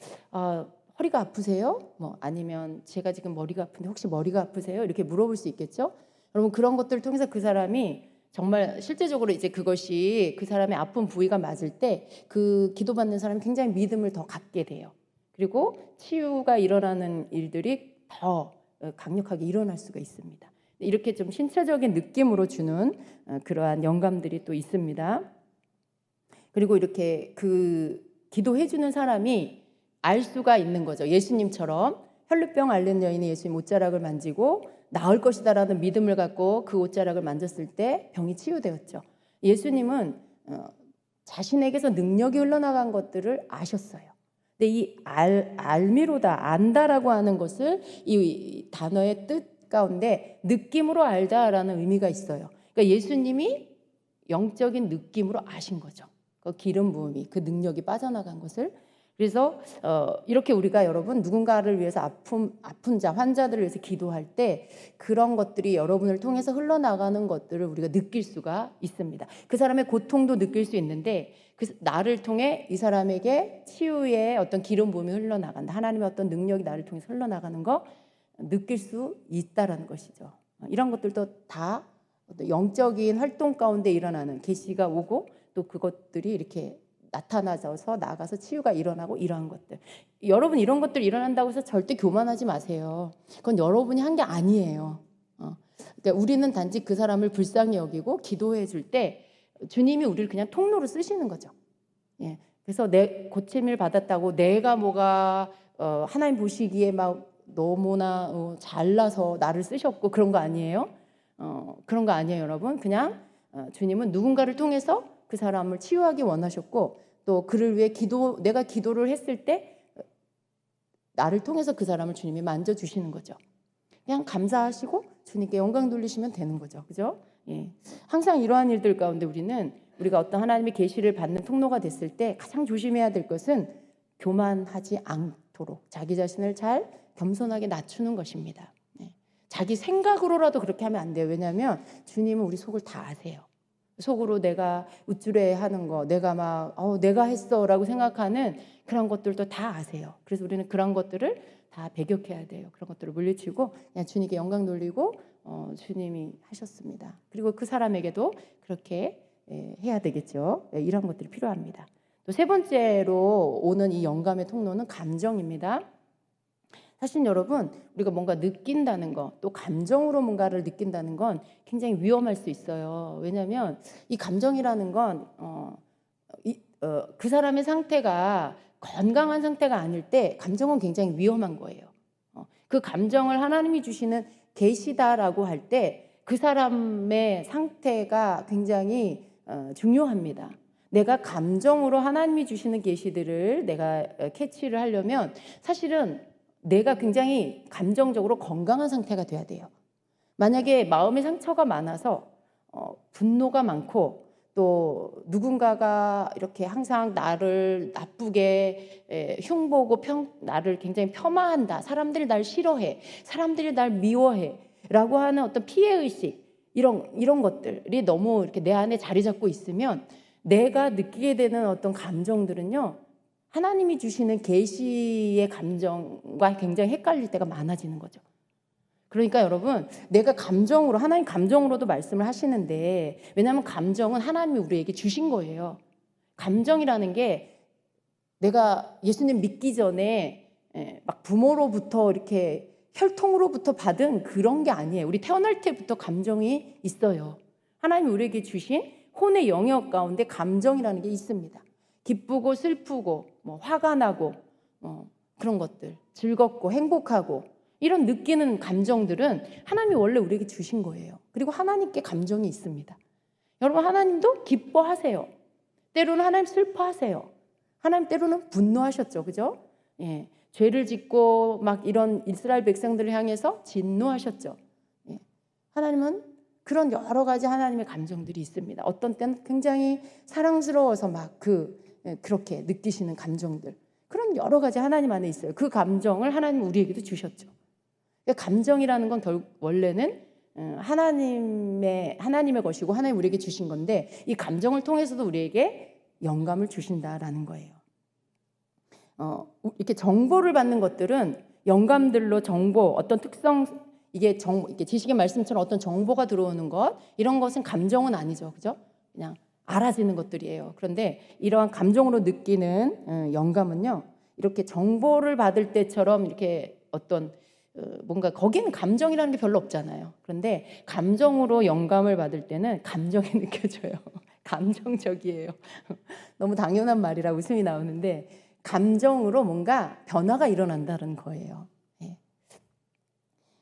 허리가 아프세요? 뭐 아니면 제가 지금 머리가 아픈데 혹시 머리가 아프세요? 이렇게 물어볼 수 있겠죠. 여러분 그런 것들을 통해서 그 사람이 정말 실제적으로 이제 그것이 그 사람의 아픈 부위가 맞을 때 그 기도받는 사람이 굉장히 믿음을 더 갖게 돼요. 그리고 치유가 일어나는 일들이 더 강력하게 일어날 수가 있습니다. 이렇게 좀 신체적인 느낌으로 주는 그러한 영감들이 또 있습니다. 그리고 이렇게 그 기도해 주는 사람이 알 수가 있는 거죠. 예수님처럼 혈루병 앓는 여인이 예수님 옷자락을 만지고 나을 것이다라는 믿음을 갖고 그 옷자락을 만졌을 때 병이 치유되었죠. 예수님은 자신에게서 능력이 흘러나간 것들을 아셨어요. 근데 이 알미로다, 안다라고 하는 것을 이 단어의 뜻 가운데 느낌으로 알다라는 의미가 있어요. 그러니까 예수님이 영적인 느낌으로 아신 거죠. 그 기름 부음이, 그 능력이 빠져나간 것을. 그래서 이렇게 우리가 여러분 누군가를 위해서 아픈 자, 환자들을 위해서 기도할 때 그런 것들이 여러분을 통해서 흘러나가는 것들을 우리가 느낄 수가 있습니다. 그 사람의 고통도 느낄 수 있는데 나를 통해 이 사람에게 치유의 어떤 기름 부음이 흘러나간다. 하나님의 어떤 능력이 나를 통해서 흘러나가는 거 느낄 수 있다라는 것이죠. 이런 것들도 다 영적인 활동 가운데 일어나는 계시가 오고 또 그것들이 이렇게 나타나서 나가서 치유가 일어나고 이러한 것들. 여러분 이런 것들 일어난다고 해서 절대 교만하지 마세요. 그건 여러분이 한 게 아니에요. 그러니까 우리는 단지 그 사람을 불쌍히 여기고 기도해 줄 때 주님이 우리를 그냥 통로로 쓰시는 거죠. 예. 그래서 내 고침을 받았다고 내가 뭐가 하나님 보시기에 막 너무나 잘나서 나를 쓰셨고 그런 거 아니에요. 그런 거 아니에요, 여러분. 그냥 주님은 누군가를 통해서 그 사람을 치유하기 원하셨고 또 그를 위해 내가 기도를 했을 때 나를 통해서 그 사람을 주님이 만져주시는 거죠. 그냥 감사하시고 주님께 영광 돌리시면 되는 거죠. 그죠? 예. 항상 이러한 일들 가운데 우리가 어떤 하나님의 계시를 받는 통로가 됐을 때 가장 조심해야 될 것은 교만하지 않도록 자기 자신을 잘 겸손하게 낮추는 것입니다. 예. 자기 생각으로라도 그렇게 하면 안 돼요. 왜냐하면 주님은 우리 속을 다 아세요. 속으로 내가 우쭐해하는 거, 내가 막 내가 했어라고 생각하는 그런 것들도 다 아세요. 그래서 우리는 그런 것들을 다 배격해야 돼요. 그런 것들을 물리치고 그냥 주님께 영광 돌리고 주님이 하셨습니다. 그리고 그 사람에게도 그렇게 해야 되겠죠. 이런 것들이 필요합니다. 또 세 번째로 오는 이 영감의 통로는 감정입니다. 사실 여러분 우리가 뭔가 느낀다는 거, 또 감정으로 뭔가를 느낀다는 건 굉장히 위험할 수 있어요. 왜냐하면 이 감정이라는 건 그 사람의 상태가 건강한 상태가 아닐 때 감정은 굉장히 위험한 거예요. 그 감정을 하나님이 주시는 계시다라고 할 때 그 사람의 상태가 굉장히 중요합니다. 내가 감정으로 하나님이 주시는 계시들을 내가 캐치를 하려면 사실은 내가 굉장히 감정적으로 건강한 상태가 돼야 돼요. 만약에 마음의 상처가 많아서 분노가 많고 또 누군가가 이렇게 항상 나를 나쁘게 흉보고 나를 굉장히 폄하한다. 사람들이 날 싫어해. 사람들이 날 미워해. 라고 하는 어떤 피해의식 이런 것들이 너무 이렇게 내 안에 자리 잡고 있으면 내가 느끼게 되는 어떤 감정들은요. 하나님이 주시는 계시의 감정과 굉장히 헷갈릴 때가 많아지는 거죠. 그러니까 여러분 내가 감정으로 하나님 감정으로도 말씀을 하시는데 왜냐하면 감정은 하나님이 우리에게 주신 거예요. 감정이라는 게 내가 예수님 믿기 전에 막 부모로부터 이렇게 혈통으로부터 받은 그런 게 아니에요. 우리 태어날 때부터 감정이 있어요. 하나님이 우리에게 주신 혼의 영역 가운데 감정이라는 게 있습니다. 기쁘고 슬프고 뭐 화가 나고 그런 것들 즐겁고 행복하고 이런 느끼는 감정들은 하나님이 원래 우리에게 주신 거예요. 그리고 하나님께 감정이 있습니다. 여러분 하나님도 기뻐하세요. 때로는 하나님 슬퍼하세요. 하나님 때로는 분노하셨죠. 그죠? 예. 죄를 짓고 막 이런 이스라엘 백성들을 향해서 진노하셨죠. 예. 하나님은 그런 여러 가지 하나님의 감정들이 있습니다. 어떤 때는 굉장히 사랑스러워서 막 그렇게 느끼시는 감정들. 그런 여러 가지 하나님 안에 있어요. 그 감정을 하나님 우리에게도 주셨죠. 감정이라는 건 원래는 하나님의 것이고 하나님 우리에게 주신 건데 이 감정을 통해서도 우리에게 영감을 주신다라는 거예요. 이렇게 정보를 받는 것들은 영감들로 정보, 어떤 특성, 이게 지식의 말씀처럼 어떤 정보가 들어오는 것, 이런 것은 감정은 아니죠. 그죠? 그냥 알아지는 것들이에요. 그런데 이러한 감정으로 느끼는 영감은요, 이렇게 정보를 받을 때처럼 이렇게 어떤 뭔가 거기는 감정이라는 게 별로 없잖아요. 그런데 감정으로 영감을 받을 때는 감정이 느껴져요. 감정적이에요. 너무 당연한 말이라 웃음이 나오는데 감정으로 뭔가 변화가 일어난다는 거예요. 예.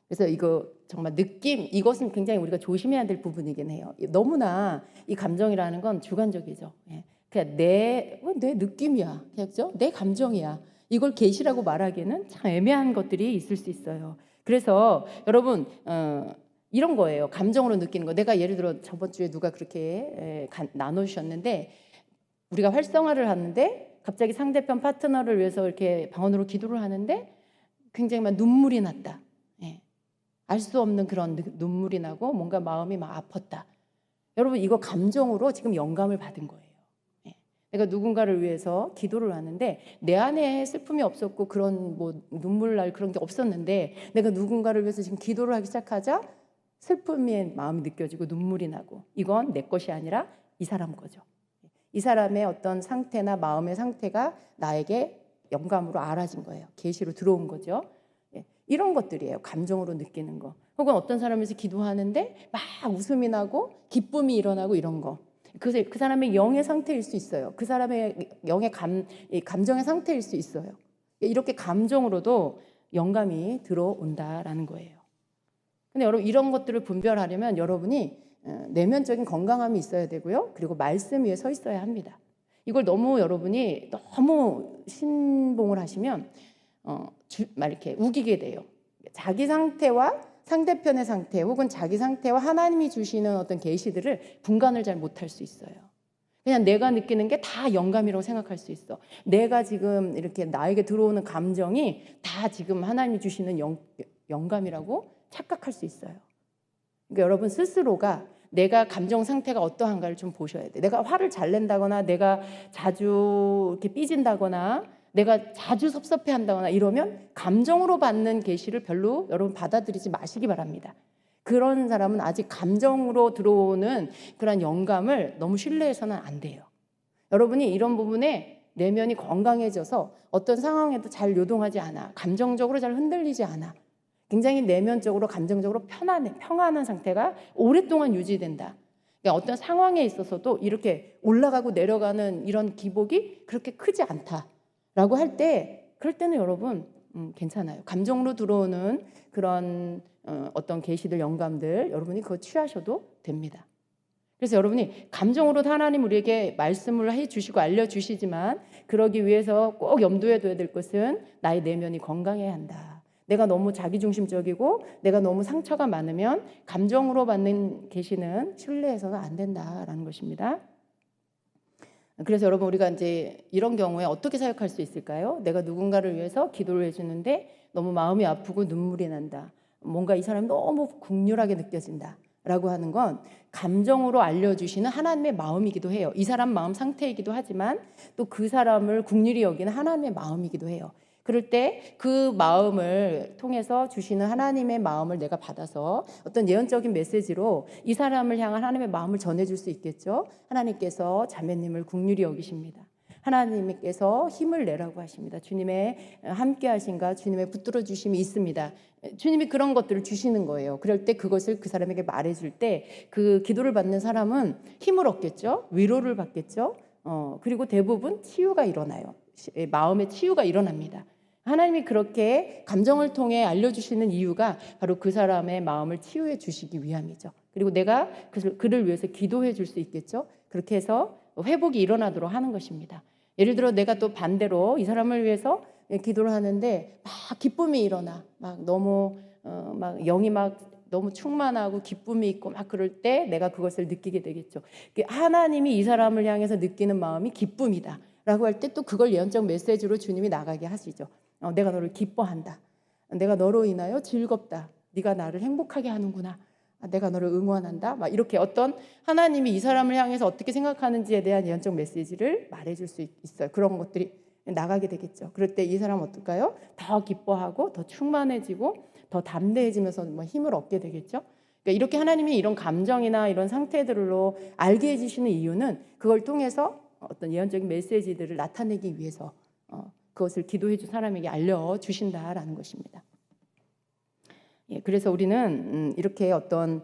그래서 이거 정말 느낌, 이것은 굉장히 우리가 조심해야 될 부분이긴 해요. 너무나 이 감정이라는 건 주관적이죠. 예. 그냥 내 느낌이야, 그죠? 내 감정이야. 이걸 계시라고 말하기에는 참 애매한 것들이 있을 수 있어요. 그래서 여러분 이런 거예요. 감정으로 느끼는 거. 내가 예를 들어 저번 주에 누가 그렇게 나눠주셨는데 우리가 활성화를 하는데 갑자기 상대편 파트너를 위해서 이렇게 방언으로 기도를 하는데 굉장히 막 눈물이 났다. 예. 알 수 없는 그런 눈물이 나고 뭔가 마음이 막 아팠다. 여러분 이거 감정으로 지금 영감을 받은 거예요. 예. 내가 누군가를 위해서 기도를 하는데 내 안에 슬픔이 없었고 그런 뭐 눈물 날 그런 게 없었는데 내가 누군가를 위해서 지금 기도를 하기 시작하자 슬픔의 마음이 느껴지고 눈물이 나고 이건 내 것이 아니라 이 사람 거죠. 이 사람의 어떤 상태나 마음의 상태가 나에게 영감으로 알아진 거예요. 계시로 들어온 거죠. 이런 것들이에요. 감정으로 느끼는 거. 혹은 어떤 사람에서 기도하는데 막 웃음이 나고 기쁨이 일어나고 이런 거. 그 사람의 영의 상태일 수 있어요. 그 사람의 영의 감정의 상태일 수 있어요. 이렇게 감정으로도 영감이 들어온다라는 거예요. 근데 여러분 이런 것들을 분별하려면 여러분이 내면적인 건강함이 있어야 되고요. 그리고 말씀 위에 서 있어야 합니다. 이걸 여러분이 너무 신봉을 하시면 막 이렇게 우기게 돼요. 자기 상태와 상대편의 상태 혹은 자기 상태와 하나님이 주시는 어떤 계시들을 분간을 잘 못할 수 있어요. 그냥 내가 느끼는 게 다 영감이라고 생각할 수 있어. 내가 지금 이렇게 나에게 들어오는 감정이 다 지금 하나님이 주시는 영감이라고 착각할 수 있어요. 그러니까 여러분 스스로가 내가 감정 상태가 어떠한가를 좀 보셔야 돼. 내가 화를 잘 낸다거나 내가 자주 이렇게 삐진다거나 내가 자주 섭섭해한다거나 이러면 감정으로 받는 계시를 별로 여러분 받아들이지 마시기 바랍니다. 그런 사람은 아직 감정으로 들어오는 그런 영감을 너무 신뢰해서는 안 돼요. 여러분이 이런 부분에 내면이 건강해져서 어떤 상황에도 잘 요동하지 않아. 감정적으로 잘 흔들리지 않아. 굉장히 내면적으로 감정적으로 평안한 상태가 오랫동안 유지된다. 그러니까 어떤 상황에 있어서도 이렇게 올라가고 내려가는 이런 기복이 그렇게 크지 않다라고 그럴 때는 여러분 괜찮아요. 감정으로 들어오는 그런 어떤 계시들, 영감들 여러분이 그거 취하셔도 됩니다. 그래서 여러분이 감정으로 하나님 우리에게 말씀을 해주시고 알려주시지만 그러기 위해서 꼭 염두에 둬야 될 것은 나의 내면이 건강해야 한다. 내가 너무 자기중심적이고 내가 너무 상처가 많으면 감정으로 받는 계시는 신뢰해서는 안 된다라는 것입니다. 그래서 여러분 우리가 이제 이런 경우에 어떻게 사역할 수 있을까요? 내가 누군가를 위해서 기도를 해주는데 너무 마음이 아프고 눈물이 난다. 뭔가 이 사람이 너무 국률하게 느껴진다. 라고 하는 건 감정으로 알려주시는 하나님의 마음이기도 해요. 이 사람 마음 상태이기도 하지만 또 그 사람을 국률이 여기는 하나님의 마음이기도 해요. 그럴 때 그 마음을 통해서 주시는 하나님의 마음을 내가 받아서 어떤 예언적인 메시지로 이 사람을 향한 하나님의 마음을 전해줄 수 있겠죠. 하나님께서 자매님을 긍휼히 여기십니다. 하나님께서 힘을 내라고 하십니다. 주님의 함께 하신가 주님의 붙들어 주심이 있습니다. 주님이 그런 것들을 주시는 거예요. 그럴 때 그것을 그 사람에게 말해줄 때 그 기도를 받는 사람은 힘을 얻겠죠. 위로를 받겠죠. 그리고 대부분 치유가 일어나요. 마음의 치유가 일어납니다. 하나님이 그렇게 감정을 통해 알려주시는 이유가 바로 그 사람의 마음을 치유해 주시기 위함이죠. 그리고 내가 그를 위해서 기도해 줄 수 있겠죠. 그렇게 해서 회복이 일어나도록 하는 것입니다. 예를 들어 내가 또 반대로 이 사람을 위해서 기도를 하는데 막 기쁨이 일어나. 막 너무 막 영이 막 너무 충만하고 기쁨이 있고 막 그럴 때 내가 그것을 느끼게 되겠죠. 하나님이 이 사람을 향해서 느끼는 마음이 기쁨이다 라고 할 때 또 그걸 예언적 메시지로 주님이 나가게 하시죠. 내가 너를 기뻐한다. 내가 너로 인하여 즐겁다. 네가 나를 행복하게 하는구나. 내가 너를 응원한다. 막 이렇게 어떤 하나님이 이 사람을 향해서 어떻게 생각하는지에 대한 예언적 메시지를 말해줄 수 있어요. 그런 것들이 나가게 되겠죠. 그럴 때 이 사람은 어떨까요? 더 기뻐하고 더 충만해지고 더 담대해지면서 뭐 힘을 얻게 되겠죠. 그러니까 이렇게 하나님이 이런 감정이나 이런 상태들로 알게 해주시는 이유는 그걸 통해서 어떤 예언적인 메시지들을 나타내기 위해서 그것을 기도해준 사람에게 알려주신다라는 것입니다. 그래서 우리는 이렇게 어떤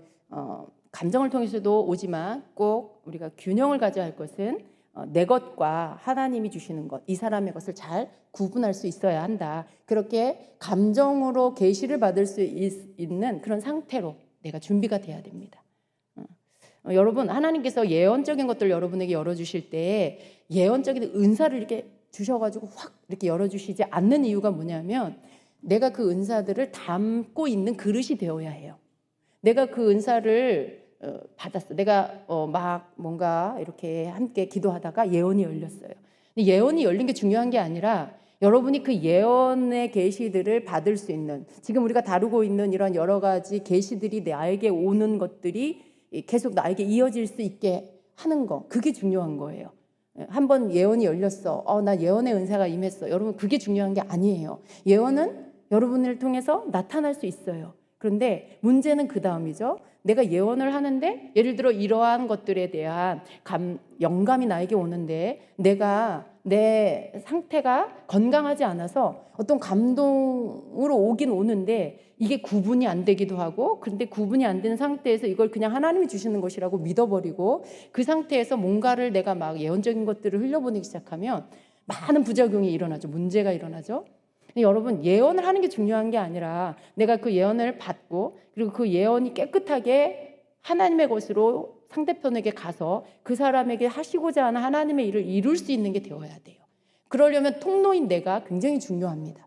감정을 통해서도 오지만 꼭 우리가 균형을 가져야 할 것은 내 것과 하나님이 주시는 것, 이 사람의 것을 잘 구분할 수 있어야 한다. 그렇게 감정으로 계시를 받을 수 있는 그런 상태로 내가 준비가 돼야 됩니다. 여러분, 하나님께서 예언적인 것들 여러분에게 열어주실 때 예언적인 은사를 이렇게 주셔가지고 확 이렇게 열어주시지 않는 이유가 뭐냐면 내가 그 은사들을 담고 있는 그릇이 되어야 해요. 내가 그 은사를 받았어. 내가 막 뭔가 이렇게 함께 기도하다가 예언이 열렸어요. 근데 예언이 열린 게 중요한 게 아니라 여러분이 그 예언의 계시들을 받을 수 있는, 지금 우리가 다루고 있는 이런 여러 가지 계시들이 나에게 오는 것들이 계속 나에게 이어질 수 있게 하는 거, 그게 중요한 거예요. 한번 예언이 열렸어. 나 예언의 은사가 임했어. 여러분, 그게 중요한 게 아니에요. 예언은 여러분을 통해서 나타날 수 있어요. 그런데 문제는 그 다음이죠. 내가 예언을 하는데 예를 들어 이러한 것들에 대한 영감이 나에게 오는데 내가 내 상태가 건강하지 않아서 어떤 감동으로 오긴 오는데 이게 구분이 안 되기도 하고, 그런데 구분이 안 되는 상태에서 이걸 그냥 하나님이 주시는 것이라고 믿어버리고 그 상태에서 뭔가를 내가 막 예언적인 것들을 흘려보내기 시작하면 많은 부작용이 일어나죠. 문제가 일어나죠. 여러분, 예언을 하는 게 중요한 게 아니라 내가 그 예언을 받고 그리고 그 예언이 깨끗하게 하나님의 것으로 상대편에게 가서 그 사람에게 하시고자 하는 하나님의 일을 이룰 수 있는 게 되어야 돼요. 그러려면 통로인 내가 굉장히 중요합니다.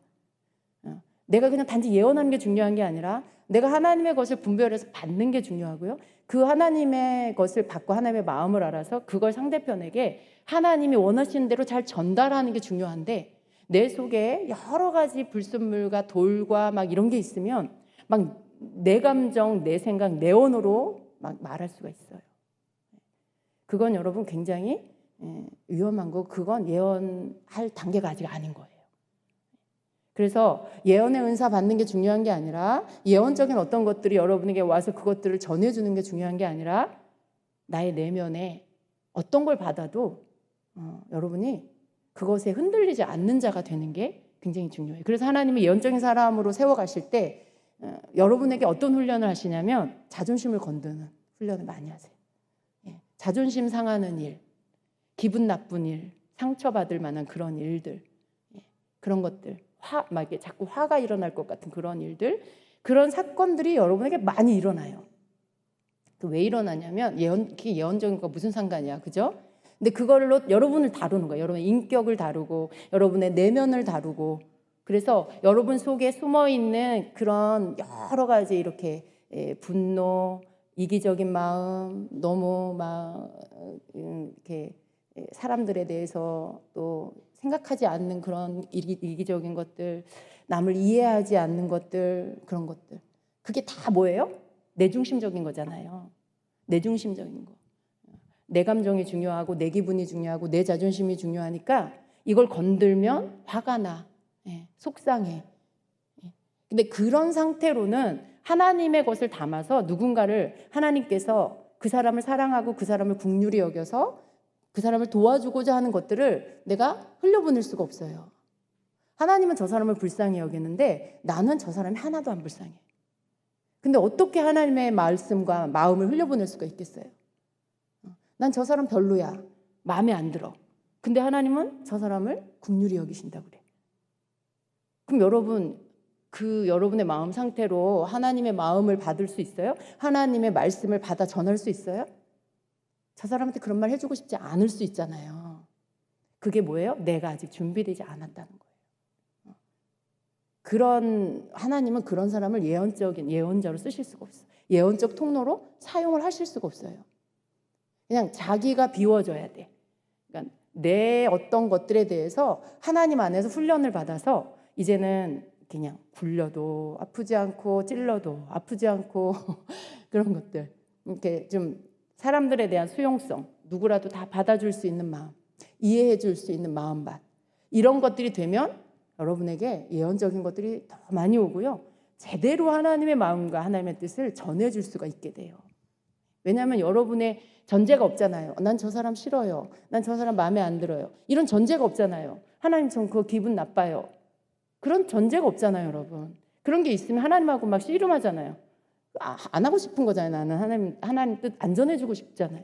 내가 그냥 단지 예언하는 게 중요한 게 아니라 내가 하나님의 것을 분별해서 받는 게 중요하고요. 그 하나님의 것을 받고 하나님의 마음을 알아서 그걸 상대편에게 하나님이 원하시는 대로 잘 전달하는 게 중요한데 내 속에 여러 가지 불순물과 돌과 막 이런 게 있으면 막 내 감정, 내 생각, 내 언어로 막 말할 수가 있어요. 그건 여러분 굉장히 위험한 거, 그건 예언할 단계가 아직 아닌 거예요. 그래서 예언의 은사 받는 게 중요한 게 아니라 예언적인 어떤 것들이 여러분에게 와서 그것들을 전해주는 게 중요한 게 아니라 나의 내면에 어떤 걸 받아도 여러분이 그것에 흔들리지 않는 자가 되는 게 굉장히 중요해요. 그래서 하나님이 예언적인 사람으로 세워가실 때 여러분에게 어떤 훈련을 하시냐면 자존심을 건드는 훈련을 많이 하세요. 자존심 상하는 일, 기분 나쁜 일, 상처받을 만한 그런 일들, 그런 것들, 막 이렇게 자꾸 화가 일어날 것 같은 그런 일들, 그런 사건들이 여러분에게 많이 일어나요. 왜 일어나냐면 예언적인 거 무슨 상관이야, 그죠? 근데 그걸로 여러분을 다루는 거예요. 여러분의 인격을 다루고 여러분의 내면을 다루고, 그래서 여러분 속에 숨어있는 그런 여러 가지 이렇게 분노, 이기적인 마음, 너무 막 이렇게 사람들에 대해서 또 생각하지 않는 그런 이기적인 것들, 남을 이해하지 않는 것들, 그런 것들, 그게 다 뭐예요? 내중심적인 거잖아요. 내중심적인 거. 내 감정이 중요하고 내 기분이 중요하고 내 자존심이 중요하니까 이걸 건들면 화가 나, 속상해. 근데 그런 상태로는 하나님의 것을 담아서 누군가를 하나님께서 그 사람을 사랑하고 그 사람을 긍휼히 여겨서 그 사람을 도와주고자 하는 것들을 내가 흘려보낼 수가 없어요. 하나님은 저 사람을 불쌍히 여기는데 나는 저 사람이 하나도 안 불쌍해. 근데 어떻게 하나님의 말씀과 마음을 흘려보낼 수가 있겠어요? 난 저 사람 별로야. 마음에 안 들어. 근데 하나님은 저 사람을 긍휼히 여기신다 그래. 그럼 여러분, 여러분의 마음 상태로 하나님의 마음을 받을 수 있어요? 하나님의 말씀을 받아 전할 수 있어요? 저 사람한테 그런 말 해주고 싶지 않을 수 있잖아요. 그게 뭐예요? 내가 아직 준비되지 않았다는 거예요. 하나님은 그런 사람을 예언적인 예언자로 쓰실 수가 없어요. 예언적 통로로 사용을 하실 수가 없어요. 그냥 자기가 비워져야 돼. 그러니까 내 어떤 것들에 대해서 하나님 안에서 훈련을 받아서 이제는 그냥 굴려도 아프지 않고 찔러도 아프지 않고 그런 것들. 이렇게 좀 사람들에 대한 수용성, 누구라도 다 받아줄 수 있는 마음, 이해해 줄 수 있는 마음밭, 이런 것들이 되면 여러분에게 예언적인 것들이 더 많이 오고요. 제대로 하나님의 마음과 하나님의 뜻을 전해줄 수가 있게 돼요. 왜냐하면 여러분의 전제가 없잖아요. 난 저 사람 싫어요. 난 저 사람 마음에 안 들어요. 이런 전제가 없잖아요. 하나님 전 그거 기분 나빠요. 그런 전제가 없잖아요, 여러분. 그런 게 있으면 하나님하고 막 씨름하잖아요. 안 하고 싶은 거잖아요. 나는 하나님 뜻 안 전해주고 싶잖아요.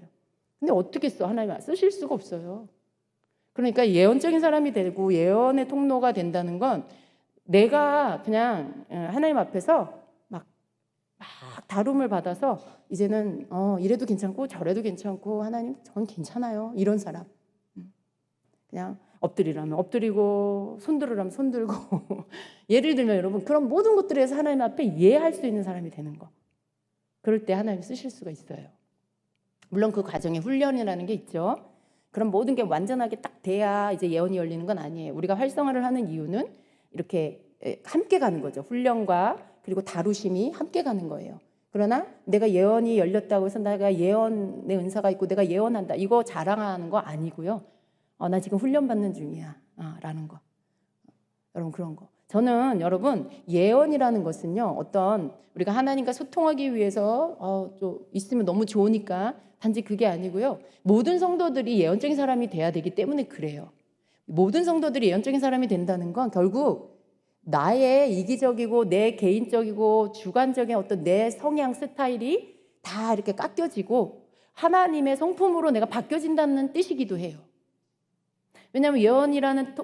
근데 어떻게 써? 하나님 쓰실 수가 없어요. 그러니까 예언적인 사람이 되고 예언의 통로가 된다는 건 내가 그냥 하나님 앞에서 막 다룸을 받아서 이제는 이래도 괜찮고 저래도 괜찮고 하나님 전 괜찮아요. 이런 사람. 그냥 엎드리라면 엎드리고 손들으라면 손들고 예를 들면 여러분 그런 모든 것들에서 하나님 앞에 이해할 수 있는 사람이 되는 거. 그럴 때 하나님 쓰실 수가 있어요. 물론 그 과정에 훈련이라는 게 있죠. 그럼 모든 게 완전하게 딱 돼야 이제 예언이 열리는 건 아니에요. 우리가 활성화를 하는 이유는 이렇게 함께 가는 거죠. 훈련과 그리고 다루심이 함께 가는 거예요. 그러나 내가 예언이 열렸다고 해서 내가 예언의 은사가 있고 내가 예언한다. 이거 자랑하는 거 아니고요. 나 지금 훈련받는 중이야. 라는 거. 여러분 그런 거. 저는 여러분 예언이라는 것은요. 어떤 우리가 하나님과 소통하기 위해서 좀 있으면 너무 좋으니까 단지 그게 아니고요. 모든 성도들이 예언적인 사람이 돼야 되기 때문에 그래요. 모든 성도들이 예언적인 사람이 된다는 건 결국 나의 이기적이고 내 개인적이고 주관적인 어떤 내 성향 스타일이 다 이렇게 깎여지고 하나님의 성품으로 내가 바뀌어진다는 뜻이기도 해요. 왜냐하면 예언이라는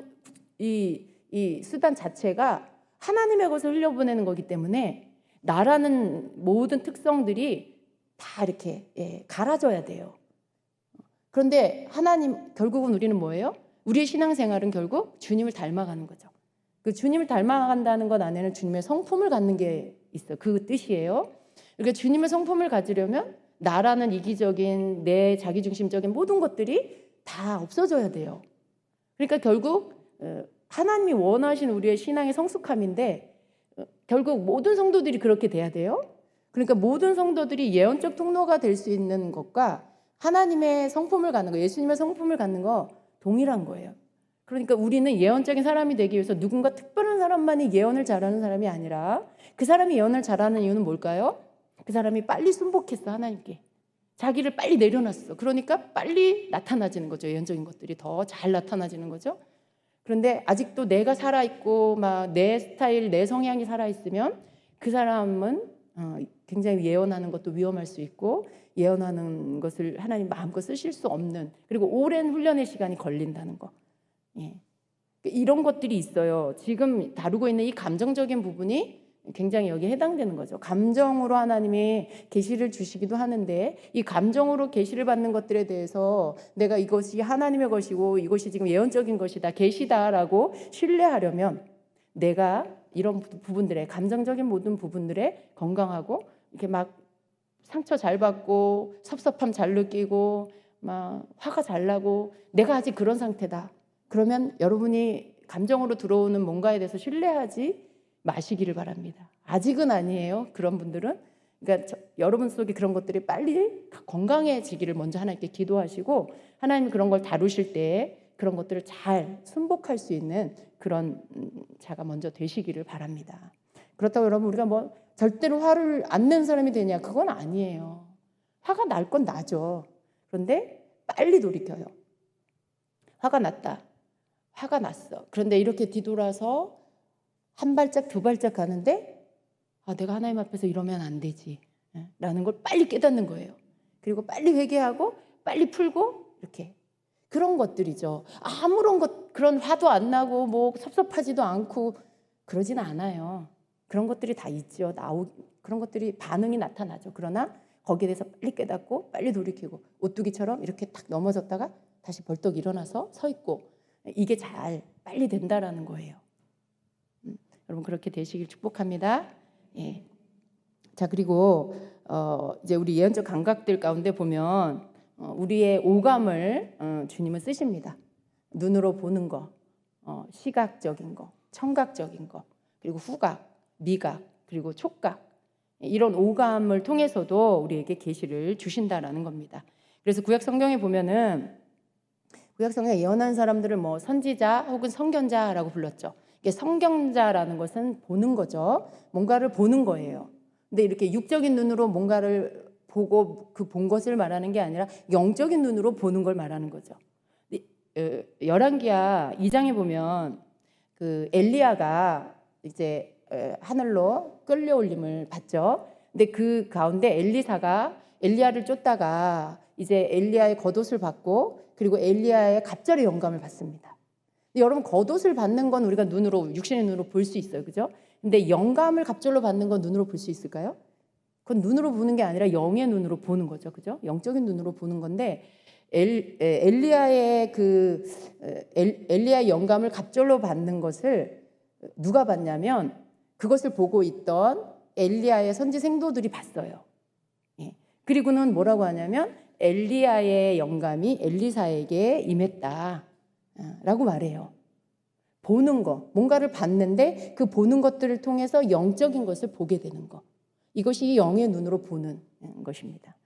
이 수단 자체가 하나님의 것을 흘려보내는 거기 때문에 나라는 모든 특성들이 다 이렇게 갈아져야 돼요. 그런데 하나님 결국은 우리는 뭐예요? 우리의 신앙생활은 결국 주님을 닮아가는 거죠. 그 주님을 닮아간다는 것 안에는 주님의 성품을 갖는 게 있어요. 그 뜻이에요. 그러니까 주님의 성품을 가지려면 나라는 이기적인 내 자기중심적인 모든 것들이 다 없어져야 돼요. 그러니까 결국 하나님이 원하신 우리의 신앙의 성숙함인데 결국 모든 성도들이 그렇게 돼야 돼요. 그러니까 모든 성도들이 예언적 통로가 될 수 있는 것과 하나님의 성품을 갖는 거, 예수님의 성품을 갖는 거 동일한 거예요. 그러니까 우리는 예언적인 사람이 되기 위해서 누군가 특별한 사람만이 예언을 잘하는 사람이 아니라 그 사람이 예언을 잘하는 이유는 뭘까요? 그 사람이 빨리 순복했어, 하나님께. 자기를 빨리 내려놨어. 그러니까 빨리 나타나지는 거죠. 예언적인 것들이 더 잘 나타나지는 거죠. 그런데 아직도 내가 살아있고 막 내 스타일, 내 성향이 살아있으면 그 사람은 굉장히 예언하는 것도 위험할 수 있고 예언하는 것을 하나님 마음껏 쓰실 수 없는, 그리고 오랜 훈련의 시간이 걸린다는 거. 예. 이런 것들이 있어요. 지금 다루고 있는 이 감정적인 부분이 굉장히 여기에 해당되는 거죠. 감정으로 하나님이 계시를 주시기도 하는데 이 감정으로 계시를 받는 것들에 대해서 내가 이것이 하나님의 것이고 이것이 지금 예언적인 것이다, 계시다라고 신뢰하려면 내가 이런 부분들에, 감정적인 모든 부분들에 건강하고 이렇게 막 상처 잘 받고 섭섭함 잘 느끼고 막 화가 잘 나고 내가 아직 그런 상태다. 그러면 여러분이 감정으로 들어오는 뭔가에 대해서 신뢰하지 마시기를 바랍니다. 아직은 아니에요. 그런 분들은. 그러니까 여러분 속에 그런 것들이 빨리 건강해지기를 먼저 하나님께 기도하시고 하나님이 그런 걸 다루실 때 그런 것들을 잘 순복할 수 있는 그런 자가 먼저 되시기를 바랍니다. 그렇다고 여러분 우리가 뭐 절대로 화를 안 내는 사람이 되냐? 그건 아니에요. 화가 날 건 나죠. 그런데 빨리 돌이켜요. 화가 났다. 화가 났어. 그런데 이렇게 뒤돌아서 한 발짝 두 발짝 가는데 내가 하나님 앞에서 이러면 안 되지 라는 걸 빨리 깨닫는 거예요. 그리고 빨리 회개하고 빨리 풀고 이렇게 그런 것들이죠. 아무런 그런 화도 안 나고 뭐 섭섭하지도 않고 그러진 않아요. 그런 것들이 다 있죠. 그런 것들이 반응이 나타나죠. 그러나 거기에 대해서 빨리 깨닫고 빨리 돌이키고 오뚜기처럼 이렇게 탁 넘어졌다가 다시 벌떡 일어나서 서 있고 이게 잘 빨리 된다라는 거예요. 여러분 그렇게 되시길 축복합니다. 예. 자 그리고 이제 우리 예언적 감각들 가운데 보면 우리의 오감을 주님은 쓰십니다. 눈으로 보는 거, 시각적인 거, 청각적인 거, 그리고 후각, 미각, 그리고 촉각, 이런 오감을 통해서도 우리에게 계시를 주신다라는 겁니다. 그래서 구약 성경에 보면은 구약 성경에 예언한 사람들을 뭐 선지자 혹은 선견자라고 불렀죠. 이게 성경자라는 것은 보는 거죠. 뭔가를 보는 거예요. 근데 이렇게 육적인 눈으로 뭔가를 보고 그 본 것을 말하는 게 아니라 영적인 눈으로 보는 걸 말하는 거죠. 열왕기야 2장에 보면 그 엘리야가 이제 하늘로 끌려올림을 받죠. 근데 그 가운데 엘리사가 엘리야를 쫓다가 이제 엘리야의 겉옷을 받고 그리고 엘리야의 갑절의 영감을 받습니다. 근데 여러분 겉옷을 받는 건 우리가 눈으로 육신의 눈으로 볼 수 있어요, 그죠? 근데 영감을 갑절로 받는 건 눈으로 볼 수 있을까요? 그건 눈으로 보는 게 아니라 영의 눈으로 보는 거죠, 그죠? 영적인 눈으로 보는 건데 엘리야의 엘리야의 영감을 갑절로 받는 것을 누가 봤냐면 그것을 보고 있던 엘리야의 선지 생도들이 봤어요. 예. 그리고는 뭐라고 하냐면 엘리야의 영감이 엘리사에게 임했다라고 말해요. 보는 거, 뭔가를 봤는데 그 보는 것들을 통해서 영적인 것을 보게 되는 거. 이것이 영의 눈으로 보는 것입니다.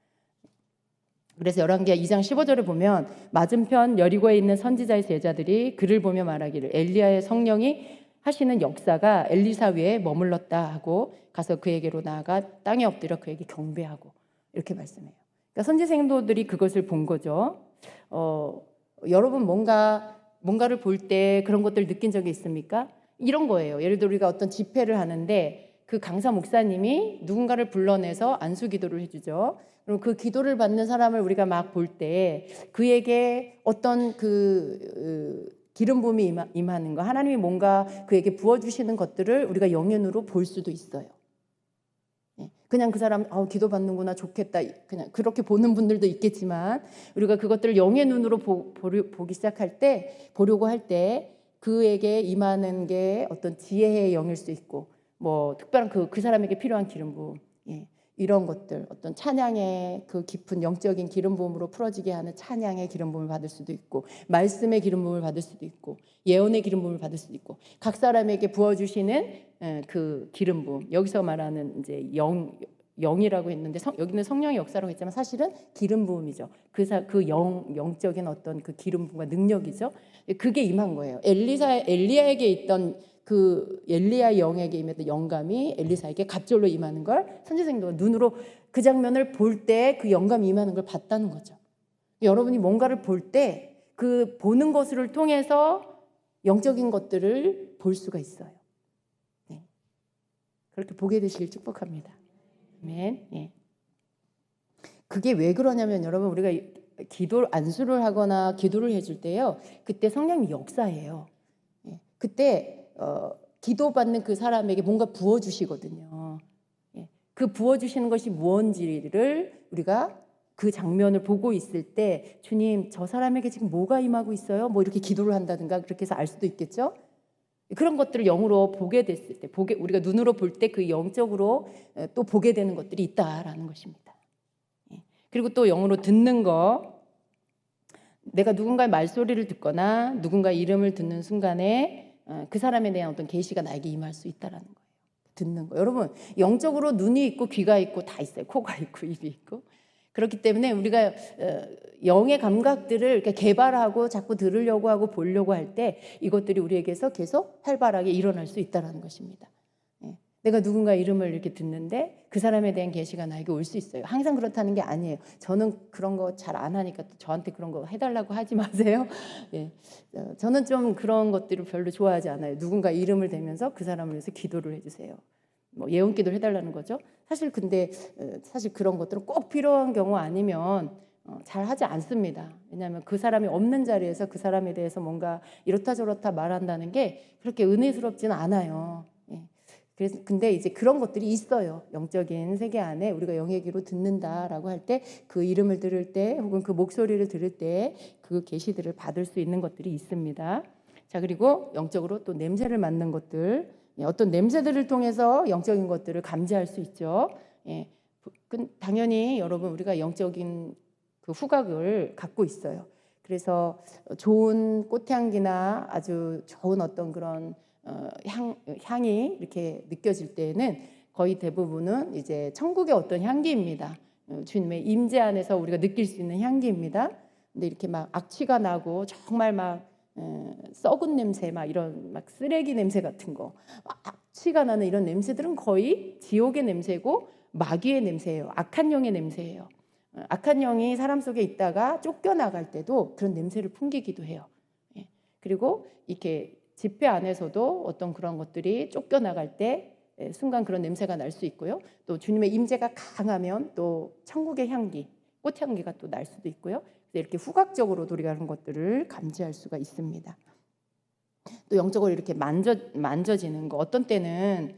그래서 열왕기하 2장 15절에 보면 맞은편 여리고에 있는 선지자의 제자들이 그를 보며 말하기를 엘리야의 성령이 하시는 역사가 엘리사 위에 머물렀다 하고 가서 그에게로 나아가 땅에 엎드려 그에게 경배하고 이렇게 말씀해요. 그러니까 선지 생도들이 그것을 본 거죠. 여러분 뭔가를 볼 때 그런 것들 느낀 적이 있습니까? 이런 거예요. 예를 들어 우리가 어떤 집회를 하는데 그 강사 목사님이 누군가를 불러내서 안수 기도를 해주죠. 그럼 그 기도를 받는 사람을 우리가 막 볼 때 그에게 어떤 기름 부음이 임하는 거, 하나님이 뭔가 그에게 부어주시는 것들을 우리가 영의 눈으로 볼 수도 있어요. 그냥 그 사람 기도 받는구나 좋겠다 그냥 그렇게 보는 분들도 있겠지만 우리가 그것들을 영의 눈으로 보기 시작할 때 보려고 할 때 그에게 임하는 게 어떤 지혜의 영일 수 있고 뭐 특별한 그 사람에게 필요한 기름 부음 이런 것들 어떤 찬양의 그 깊은 영적인 기름 부음으로 풀어지게 하는 찬양의 기름 부음을 받을 수도 있고 말씀의 기름 부음을 받을 수도 있고 예언의 기름 부음을 받을 수도 있고 각 사람에게 부어주시는 그 기름 부음 여기서 말하는 이제 영이라고 했는데 여기는 성령의 역사라고 했지만 사실은 기름 부음이죠. 그 영적인 어떤 그 기름 부음과 능력이죠. 그게 임한 거예요. 엘리야에게 있던 그 엘리야 영에게 임했던 영감이 엘리사에게 갑절로 임하는 걸 선지생도가 눈으로 그 장면을 볼 때 그 영감이 임하는 걸 봤다는 거죠. 여러분이 뭔가를 볼 때 그 보는 것을 통해서 영적인 것들을 볼 수가 있어요. 네. 그렇게 보게 되시길 축복합니다. 아멘. 예. 그게 왜 그러냐면 여러분 우리가 안수를 하거나 기도를 해줄 때요. 그때 성령이 역사해요. 예. 그때 기도받는 그 사람에게 뭔가 부어주시거든요. 예. 그 부어주시는 것이 무언지를 우리가 그 장면을 보고 있을 때 주님 저 사람에게 지금 뭐가 임하고 있어요? 뭐 이렇게 기도를 한다든가 그렇게 해서 알 수도 있겠죠. 그런 것들을 영으로 보게 됐을 때 우리가 눈으로 볼 때 그 영적으로 또 보게 되는 것들이 있다라는 것입니다. 예. 그리고 또 영으로 듣는 거 내가 누군가의 말소리를 듣거나 누군가 이름을 듣는 순간에 그 사람에 대한 어떤 계시가 나에게 임할 수 있다라는 거예요. 듣는 거. 여러분 영적으로 눈이 있고 귀가 있고 다 있어요. 코가 있고 입이 있고. 그렇기 때문에 우리가 영의 감각들을 이렇게 개발하고 자꾸 들으려고 하고 보려고 할 때 이것들이 우리에게서 계속 활발하게 일어날 수 있다는 것입니다. 내가 누군가 이름을 이렇게 듣는데 그 사람에 대한 계시가 나에게 올 수 있어요. 항상 그렇다는 게 아니에요. 저는 그런 거 잘 안 하니까 또 저한테 그런 거 해달라고 하지 마세요. 예. 저는 좀 그런 것들을 별로 좋아하지 않아요. 누군가 이름을 대면서 그 사람을 위해서 기도를 해주세요. 뭐 예언기도를 해달라는 거죠. 근데 사실 그런 것들은 꼭 필요한 경우 아니면 잘 하지 않습니다. 왜냐하면 그 사람이 없는 자리에서 그 사람에 대해서 뭔가 이렇다 저렇다 말한다는 게 그렇게 은혜스럽지는 않아요. 그래서 근데 이제 그런 것들이 있어요. 영적인 세계 안에 우리가 영의 귀로 듣는다라고 할 때 그 이름을 들을 때 혹은 그 목소리를 들을 때 그 계시들을 받을 수 있는 것들이 있습니다. 자, 그리고 영적으로 또 냄새를 맡는 것들, 어떤 냄새들을 통해서 영적인 것들을 감지할 수 있죠. 예, 당연히 여러분 우리가 영적인 그 후각을 갖고 있어요. 그래서 좋은 꽃향기나 아주 좋은 어떤 그런 향이 이렇게 느껴질 때에는 거의 대부분은 이제 천국의 어떤 향기입니다. 주님의 임재 안에서 우리가 느낄 수 있는 향기입니다. 근데 이렇게 막 악취가 나고 정말 막 썩은 냄새, 막 이런 막 쓰레기 냄새 같은 거, 악취가 나는 이런 냄새들은 거의 지옥의 냄새고 마귀의 냄새예요. 악한 영의 냄새예요. 악한 영이 사람 속에 있다가 쫓겨나갈 때도 그런 냄새를 풍기기도 해요. 그리고 이렇게 집회 안에서도 어떤 그런 것들이 쫓겨나갈 때 순간 그런 냄새가 날 수 있고요. 또 주님의 임재가 강하면 또 천국의 향기, 꽃향기가 또 날 수도 있고요. 이렇게 후각적으로도 우리가 그런 것들을 감지할 수가 있습니다. 또 영적으로 이렇게 만져지는 거, 어떤 때는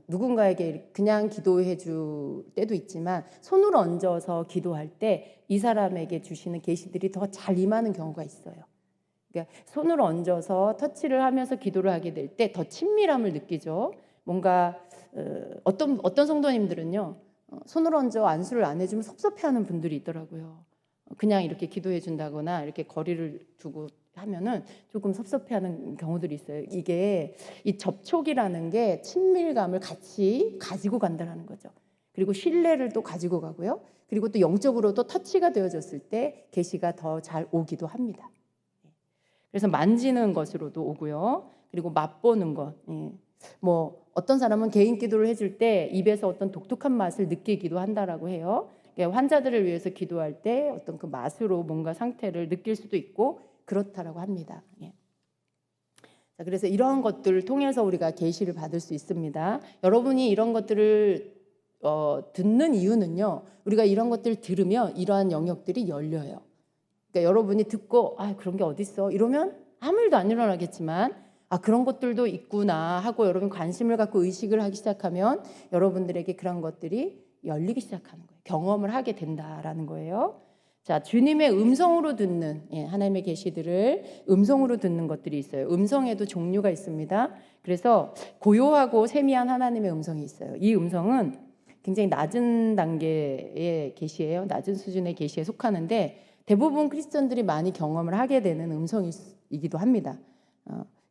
누군가에게 그냥 기도해 줄 때도 있지만 손으로 얹어서 기도할 때 이 사람에게 주시는 계시들이 더 잘 임하는 경우가 있어요. 그러니까 손으로 얹어서 터치를 하면서 기도를 하게 될 때 더 친밀함을 느끼죠. 뭔가 어떤 성도님들은요, 손으로 얹어 안수를 안 해주면 섭섭해하는 분들이 있더라고요. 그냥 이렇게 기도해 준다거나 이렇게 거리를 두고 하면은 조금 섭섭해하는 경우들이 있어요. 이게 이 접촉이라는 게 친밀감을 같이 가지고 간다는 거죠. 그리고 신뢰를 또 가지고 가고요. 그리고 또 영적으로도 터치가 되어졌을 때 계시가 더 잘 오기도 합니다. 그래서 만지는 것으로도 오고요. 그리고 맛보는 것. 뭐 어떤 사람은 개인 기도를 해줄 때 입에서 어떤 독특한 맛을 느끼기도 한다라고 해요. 환자들을 위해서 기도할 때 어떤 그 맛으로 뭔가 상태를 느낄 수도 있고 그렇다라고 합니다. 자, 그래서 이런 것들을 통해서 우리가 계시를 받을 수 있습니다. 여러분이 이런 것들을 듣는 이유는요, 우리가 이런 것들을 들으면 이러한 영역들이 열려요. 그러니까 여러분이 듣고 그런 게 어딨어 이러면 아무 일도 안 일어나겠지만 그런 것들도 있구나 하고 여러분 관심을 갖고 의식을 하기 시작하면 여러분들에게 그런 것들이 열리기 시작하는 거예요. 경험을 하게 된다라는 거예요. 자, 주님의 음성으로 듣는 하나님의 계시들을 음성으로 듣는 것들이 있어요. 음성에도 종류가 있습니다. 그래서 고요하고 세미한 하나님의 음성이 있어요. 이 음성은 굉장히 낮은 단계의 계시예요. 낮은 수준의 계시에 속하는데 대부분 크리스천들이 많이 경험을 하게 되는 음성이기도 합니다.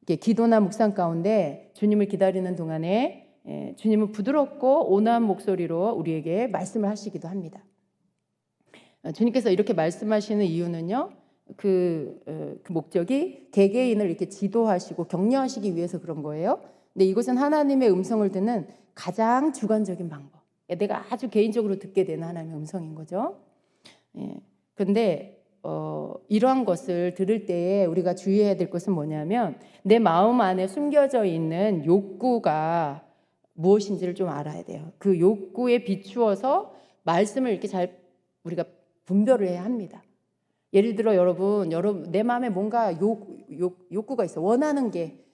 이렇게 기도나 묵상 가운데 주님을 기다리는 동안에 주님은 부드럽고 온화한 목소리로 우리에게 말씀을 하시기도 합니다. 주님께서 이렇게 말씀하시는 이유는요, 그 목적이 개개인을 이렇게 지도하시고 격려하시기 위해서 그런 거예요. 근데 이것은 하나님의 음성을 듣는 가장 주관적인 방법. 내가 아주 개인적으로 듣게 되는 하나님의 음성인 거죠. 근데 이러한 것을 들을 때에 우리가 주의해야 될 것은 뭐냐면 내 마음 안에 숨겨져 있는 욕구가 무엇인지를 좀 알아야 돼요. 그 욕구에 비추어서 말씀을 이렇게 잘 우리가 분별을 해야 합니다. 예를 들어 여러분 내 마음에 뭔가 욕구가 있어. 원하는 게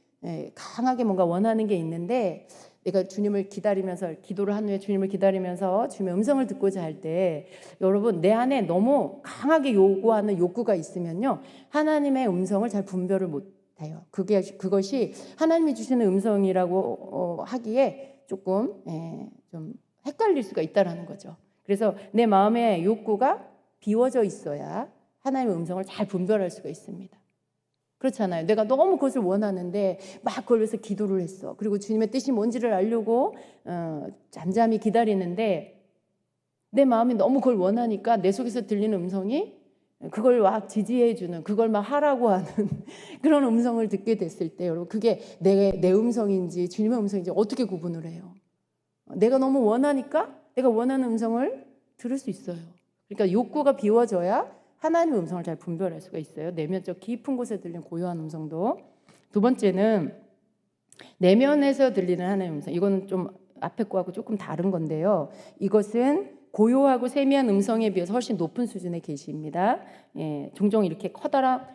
강하게 뭔가 원하는 게 있는데 내가 주님을 기다리면서 기도를 한 후에 주님을 기다리면서 주님의 음성을 듣고자 할 때 여러분 내 안에 너무 강하게 요구하는 욕구가 있으면요 하나님의 음성을 잘 분별을 못해요. 그것이 하나님이 주시는 음성이라고 하기에 조금 좀 헷갈릴 수가 있다라는 거죠. 그래서 내 마음의 욕구가 비워져 있어야 하나님의 음성을 잘 분별할 수가 있습니다. 그렇잖아요. 내가 너무 그것을 원하는데 막 그걸 위해서 기도를 했어. 그리고 주님의 뜻이 뭔지를 알려고 잠잠히 기다리는데 내 마음이 너무 그걸 원하니까 내 속에서 들리는 음성이 그걸 막 지지해주는, 그걸 막 하라고 하는 그런 음성을 듣게 됐을 때 여러분 그게 내 음성인지 주님의 음성인지 어떻게 구분을 해요? 내가 너무 원하니까 내가 원하는 음성을 들을 수 있어요. 그러니까 욕구가 비워져야 하나님의 음성을 잘 분별할 수가 있어요. 내면적 깊은 곳에 들리는 고요한 음성도. 두 번째는 내면에서 들리는 하나님의 음성. 이건 좀 앞에 거하고 조금 다른 건데요. 이것은 고요하고 세미한 음성에 비해서 훨씬 높은 수준의 계시입니다. 종종 이렇게 커다란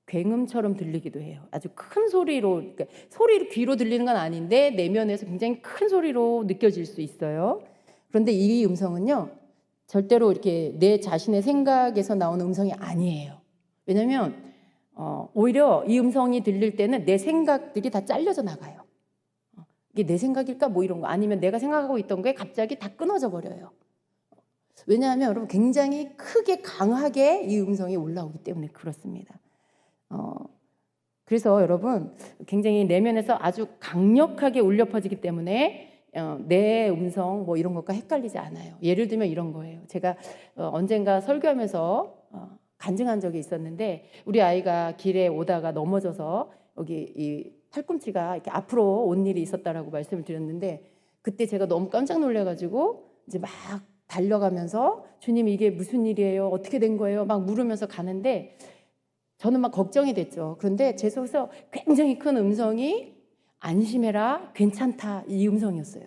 굉음처럼 들리기도 해요. 아주 큰 소리로, 그러니까 소리로 귀로 들리는 건 아닌데 내면에서 굉장히 큰 소리로 느껴질 수 있어요. 그런데 이 음성은요, 절대로 이렇게 내 자신의 생각에서 나오는 음성이 아니에요. 왜냐하면 오히려 이 음성이 들릴 때는 내 생각들이 다 잘려져 나가요. 이게 내 생각일까 뭐 이런 거 아니면 내가 생각하고 있던 게 갑자기 다 끊어져 버려요. 왜냐하면 여러분 굉장히 크게 강하게 이 음성이 올라오기 때문에 그렇습니다. 그래서 여러분 굉장히 내면에서 아주 강력하게 울려 퍼지기 때문에 내 음성 뭐 이런 것과 헷갈리지 않아요. 예를 들면 이런 거예요. 제가 언젠가 설교하면서 간증한 적이 있었는데 우리 아이가 길에 오다가 넘어져서 여기 이 팔꿈치가 이렇게 앞으로 온 일이 있었다라고 말씀을 드렸는데 그때 제가 너무 깜짝 놀래가지고 이제 막 달려가면서 주님 이게 무슨 일이에요? 어떻게 된 거예요? 막 물으면서 가는데 저는 막 걱정이 됐죠. 그런데 제 속에서 굉장히 큰 음성이 안심해라, 괜찮다 이 음성이었어요.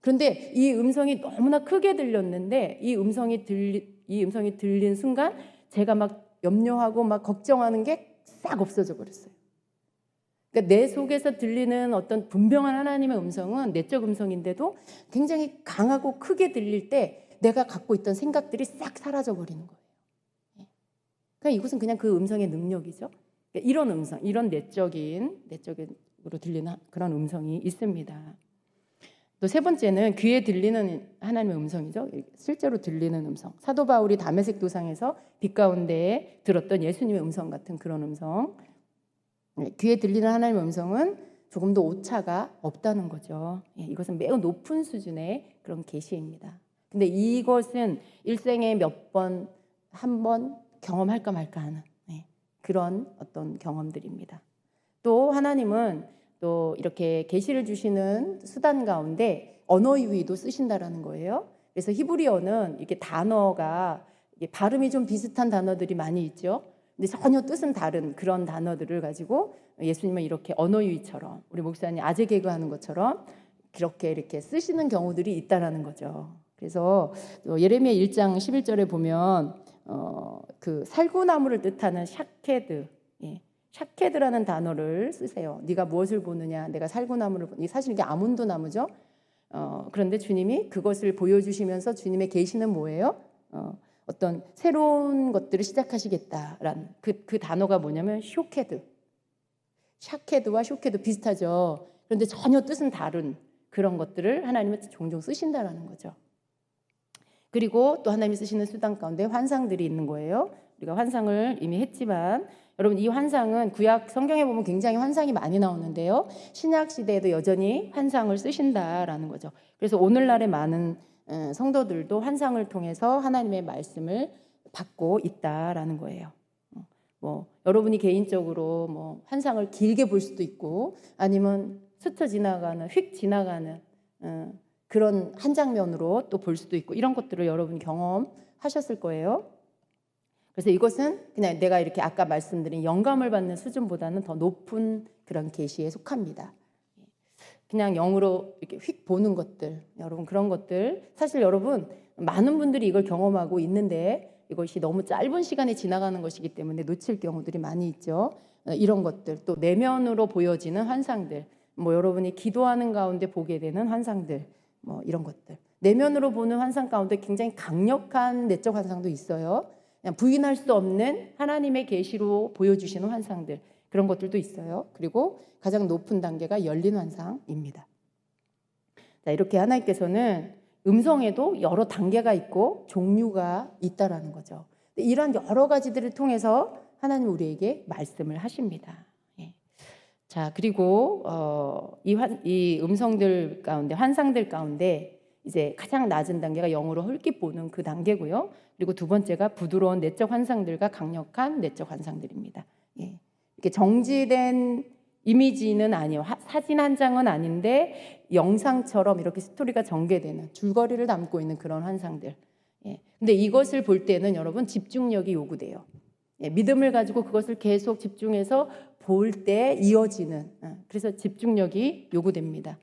그런데 이 음성이 너무나 크게 들렸는데 이 음성이 들린 순간 제가 막 염려하고 막 걱정하는 게 싹 없어져 버렸어요. 그러니까 내 속에서 들리는 어떤 분명한 하나님의 음성은 내적 음성인데도 굉장히 강하고 크게 들릴 때 내가 갖고 있던 생각들이 싹 사라져 버리는 거예요. 그러니까 이것은 그냥 그 음성의 능력이죠. 그러니까 이런 음성, 이런 내적으로 들리는 그런 음성이 있습니다. 또 세 번째는 귀에 들리는 하나님의 음성이죠. 실제로 들리는 음성. 사도 바울이 다메섹 도상에서 빛 가운데에 들었던 예수님의 음성 같은 그런 음성. 귀에 들리는 하나님의 음성은 조금 더 오차가 없다는 거죠. 이것은 매우 높은 수준의 그런 계시입니다. 근데 이것은 일생에 한 번 경험할까 말까 하는 그런 어떤 경험들입니다. 또 하나님은 또 이렇게 계시를 주시는 수단 가운데 언어 유희도 쓰신다라는 거예요. 그래서 히브리어는 이렇게 단어가 발음이 좀 비슷한 단어들이 많이 있죠. 근데 전혀 뜻은 다른 그런 단어들을 가지고 예수님은 이렇게 언어 유희처럼 우리 목사님 아재 개그 하는 것처럼 이렇게 쓰시는 경우들이 있다라는 거죠. 그래서 예레미야 1장 11절에 보면 그 살구나무를 뜻하는 샤케드, 샤케드라는 단어를 쓰세요. 네가 무엇을 보느냐? 내가 살구나무를 사실 이게 아몬드 나무죠. 그런데 주님이 그것을 보여주시면서 주님의 계시는 뭐예요? 어떤 새로운 것들을 시작하시겠다라는 그 단어가 뭐냐면 쇼케드. 샤케드와 쇼케드 비슷하죠. 그런데 전혀 뜻은 다른 그런 것들을 하나님은 종종 쓰신다라는 거죠. 그리고 또 하나님이 쓰시는 수단 가운데 환상들이 있는 거예요. 우리가 환상을 이미 했지만 여러분 이 환상은 구약 성경에 보면 굉장히 환상이 많이 나오는데요. 신약 시대에도 여전히 환상을 쓰신다라는 거죠. 그래서 오늘날의 많은 성도들도 환상을 통해서 하나님의 말씀을 받고 있다라는 거예요. 뭐 여러분이 개인적으로 뭐 환상을 길게 볼 수도 있고 아니면 스쳐 지나가는 휙 지나가는 그런 한 장면으로 또 볼 수도 있고 이런 것들을 여러분 경험하셨을 거예요. 그래서 이것은 그냥 내가 이렇게 아까 말씀드린 영감을 받는 수준보다는 더 높은 그런 계시에 속합니다. 그냥 영으로 이렇게 휙 보는 것들, 여러분 그런 것들 사실 여러분 많은 분들이 이걸 경험하고 있는데 이것이 너무 짧은 시간에 지나가는 것이기 때문에 놓칠 경우들이 많이 있죠. 이런 것들 또 내면으로 보여지는 환상들, 뭐 여러분이 기도하는 가운데 보게 되는 환상들, 뭐 이런 것들 내면으로 보는 환상 가운데 굉장히 강력한 내적 환상도 있어요. 그냥 부인할 수 없는 하나님의 계시로 보여주시는 환상들 그런 것들도 있어요. 그리고 가장 높은 단계가 열린 환상입니다. 자, 이렇게 하나님께서는 음성에도 여러 단계가 있고 종류가 있다라는 거죠. 이런 여러 가지들을 통해서 하나님 우리에게 말씀을 하십니다. 자, 그리고 이 음성들 가운데 환상들 가운데 이제 가장 낮은 단계가 영으로 헐깃 보는 그 단계고요. 그리고 두 번째가 부드러운 내적 환상들과 강력한 내적 환상들입니다. 이렇게 정지된 이미지는 아니에요. 사진 한 장은 아닌데 영상처럼 이렇게 스토리가 전개되는 줄거리를 담고 있는 그런 환상들. 근데 이것을 볼 때는 여러분 집중력이 요구돼요. 믿음을 가지고 그것을 계속 집중해서 볼 때 이어지는 그래서 집중력이 요구됩니다.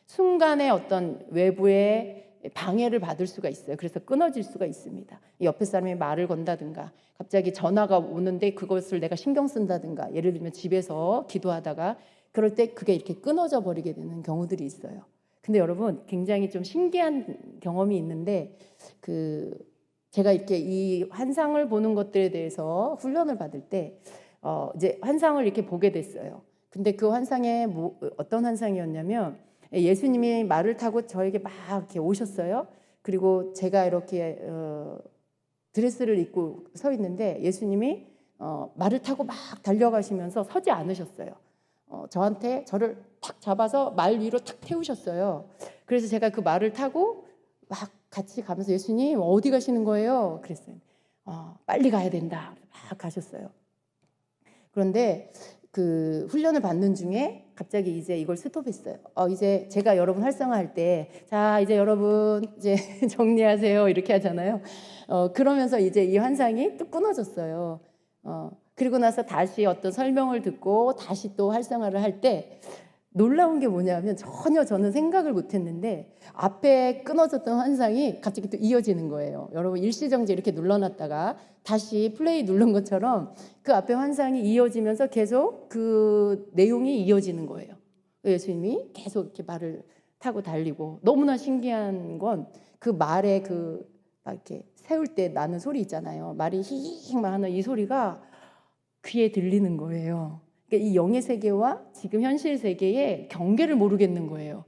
순간에 어떤 외부의 방해를 받을 수가 있어요. 그래서 끊어질 수가 있습니다. 옆에 사람이 말을 건다든가 갑자기 전화가 오는데 그것을 내가 신경 쓴다든가 예를 들면 집에서 기도하다가 그럴 때 그게 이렇게 끊어져 버리게 되는 경우들이 있어요. 근데 여러분 굉장히 좀 신기한 경험이 있는데 제가 이렇게 이 환상을 보는 것들에 대해서 훈련을 받을 때 이제 환상을 이렇게 보게 됐어요. 근데 그 환상에 어떤 환상이었냐면 예수님이 말을 타고 저에게 막 이렇게 오셨어요. 그리고 제가 이렇게 드레스를 입고 서 있는데 예수님이 말을 타고 막 달려가시면서 서지 않으셨어요. 저한테 저를 탁 잡아서 말 위로 탁 태우셨어요. 그래서 제가 그 말을 타고 막 같이 가면서 예수님 어디 가시는 거예요? 그랬어요. 빨리 가야 된다. 막 가셨어요. 그런데 그 훈련을 받는 중에 갑자기 이제 이걸 스톱했어요. 이제 제가 여러분 활성화할 때, 자, 이제 여러분 이제 정리하세요. 이렇게 하잖아요. 그러면서 이제 이 환상이 또 끊어졌어요. 그리고 나서 다시 어떤 설명을 듣고 다시 또 활성화를 할 때 놀라운 게 뭐냐면 전혀 저는 생각을 못 했는데 앞에 끊어졌던 환상이 갑자기 또 이어지는 거예요. 여러분 일시정지 이렇게 눌러놨다가 다시 플레이 누른 것처럼 그 앞에 환상이 이어지면서 계속 그 내용이 이어지는 거예요. 예수님이 계속 이렇게 말을 타고 달리고 너무나 신기한 건 그 말에 그 막 이렇게 세울 때 나는 소리 있잖아요. 말이 히히히 막 하는 이 소리가 귀에 들리는 거예요. 그러니까 이 영의 세계와 지금 현실 세계의 경계를 모르겠는 거예요.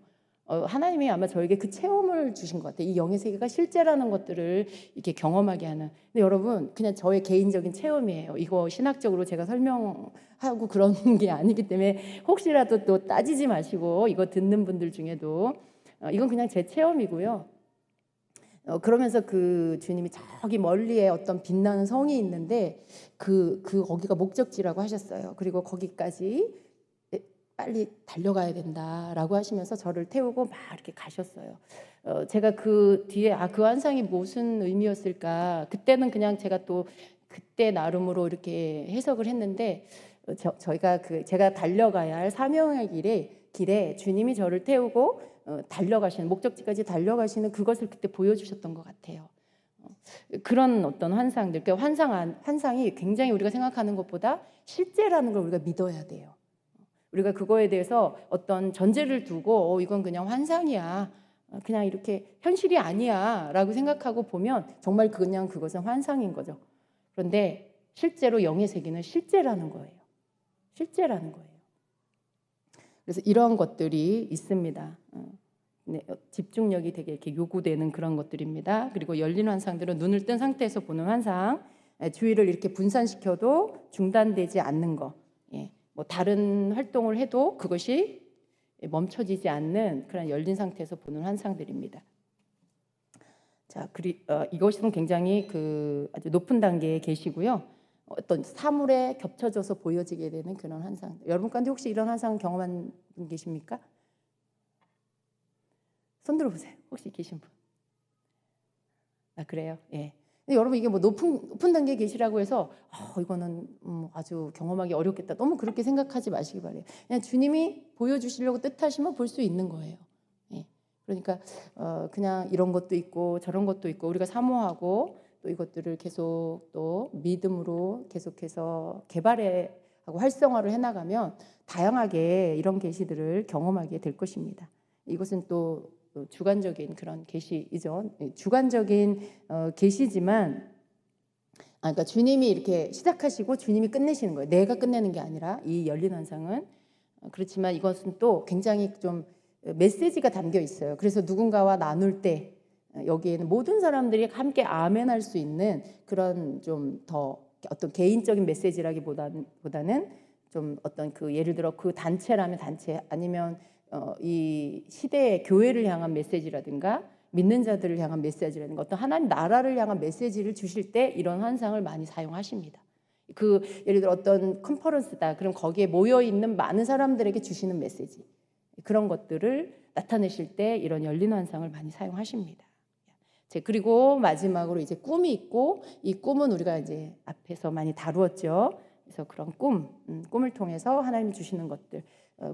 하나님이 아마 저에게 그 체험을 주신 것 같아요. 이 영의 세계가 실제라는 것들을 이렇게 경험하게 하는. 근데 여러분 그냥 저의 개인적인 체험이에요. 이거 신학적으로 제가 설명하고 그런 게 아니기 때문에 혹시라도 또 따지지 마시고 이거 듣는 분들 중에도 이건 그냥 제 체험이고요. 그러면서 그 주님이 저기 멀리에 어떤 빛나는 성이 있는데 거기가 목적지라고 하셨어요. 그리고 거기까지 빨리 달려가야 된다라고 하시면서 저를 태우고 막 이렇게 가셨어요. 제가 그 뒤에 그 환상이 무슨 의미였을까? 그때는 그냥 제가 또 그때 나름으로 이렇게 해석을 했는데 저희가 제가 달려가야 할 사명의 길에 주님이 저를 태우고 달려가시는 목적지까지 달려가시는 그것을 그때 보여주셨던 것 같아요. 그런 어떤 환상들, 그러니까 환상이 굉장히 우리가 생각하는 것보다 실제라는 걸 우리가 믿어야 돼요. 우리가 그거에 대해서 어떤 전제를 두고 이건 그냥 환상이야, 그냥 이렇게 현실이 아니야 라고 생각하고 보면 정말 그냥 그것은 환상인 거죠. 그런데 실제로 영의 세계는 실제라는 거예요. 실제라는 거예요. 그래서 이런 것들이 있습니다. 네, 집중력이 되게 이렇게 요구되는 그런 것들입니다. 그리고 열린 환상들은 눈을 뜬 상태에서 보는 환상, 주의를 이렇게 분산시켜도 중단되지 않는 거, 뭐 다른 활동을 해도 그것이 멈춰지지 않는 그런 열린 상태에서 보는 환상들입니다. 자, 이것은 굉장히 아주 높은 단계에 계시고요. 어떤 사물에 겹쳐져서 보여지게 되는 그런 환상. 여러분 가운데 혹시 이런 환상 경험한 분 계십니까? 손 들어보세요. 혹시 계신 분? 그래요? 예. 근데 여러분 이게 뭐 높은 단계에 계시라고 해서 이거는 아주 경험하기 어렵겠다. 너무 그렇게 생각하지 마시기 바래요. 그냥 주님이 보여주시려고 뜻하시면 볼 수 있는 거예요. 예. 그러니까 그냥 이런 것도 있고 저런 것도 있고 우리가 사모하고 또 이것들을 계속 또 믿음으로 계속해서 개발하고 활성화를 해나가면 다양하게 이런 계시들을 경험하게 될 것입니다. 이것은 또 주관적인 그런 계시이죠. 주관적인 계시지만 그러니까 주님이 이렇게 시작하시고 주님이 끝내시는 거예요. 내가 끝내는 게 아니라 이 열린 환상은 그렇지만 이것은 또 굉장히 좀 메시지가 담겨 있어요. 그래서 누군가와 나눌 때 여기에는 모든 사람들이 함께 아멘할 수 있는 그런 좀 더 어떤 개인적인 메시지라기보다는 좀 어떤 예를 들어 그 단체라면 단체 아니면 이 시대의 교회를 향한 메시지라든가 믿는 자들을 향한 메시지라든가 어떤 하나님 나라를 향한 메시지를 주실 때 이런 환상을 많이 사용하십니다. 예를 들어 어떤 컨퍼런스다. 그럼 거기에 모여 있는 많은 사람들에게 주시는 메시지 그런 것들을 나타내실 때 이런 열린 환상을 많이 사용하십니다. 그리고 마지막으로 이제 꿈이 있고 이 꿈은 우리가 이제 앞에서 많이 다루었죠. 그래서 그런 꿈을 통해서 하나님이 주시는 것들.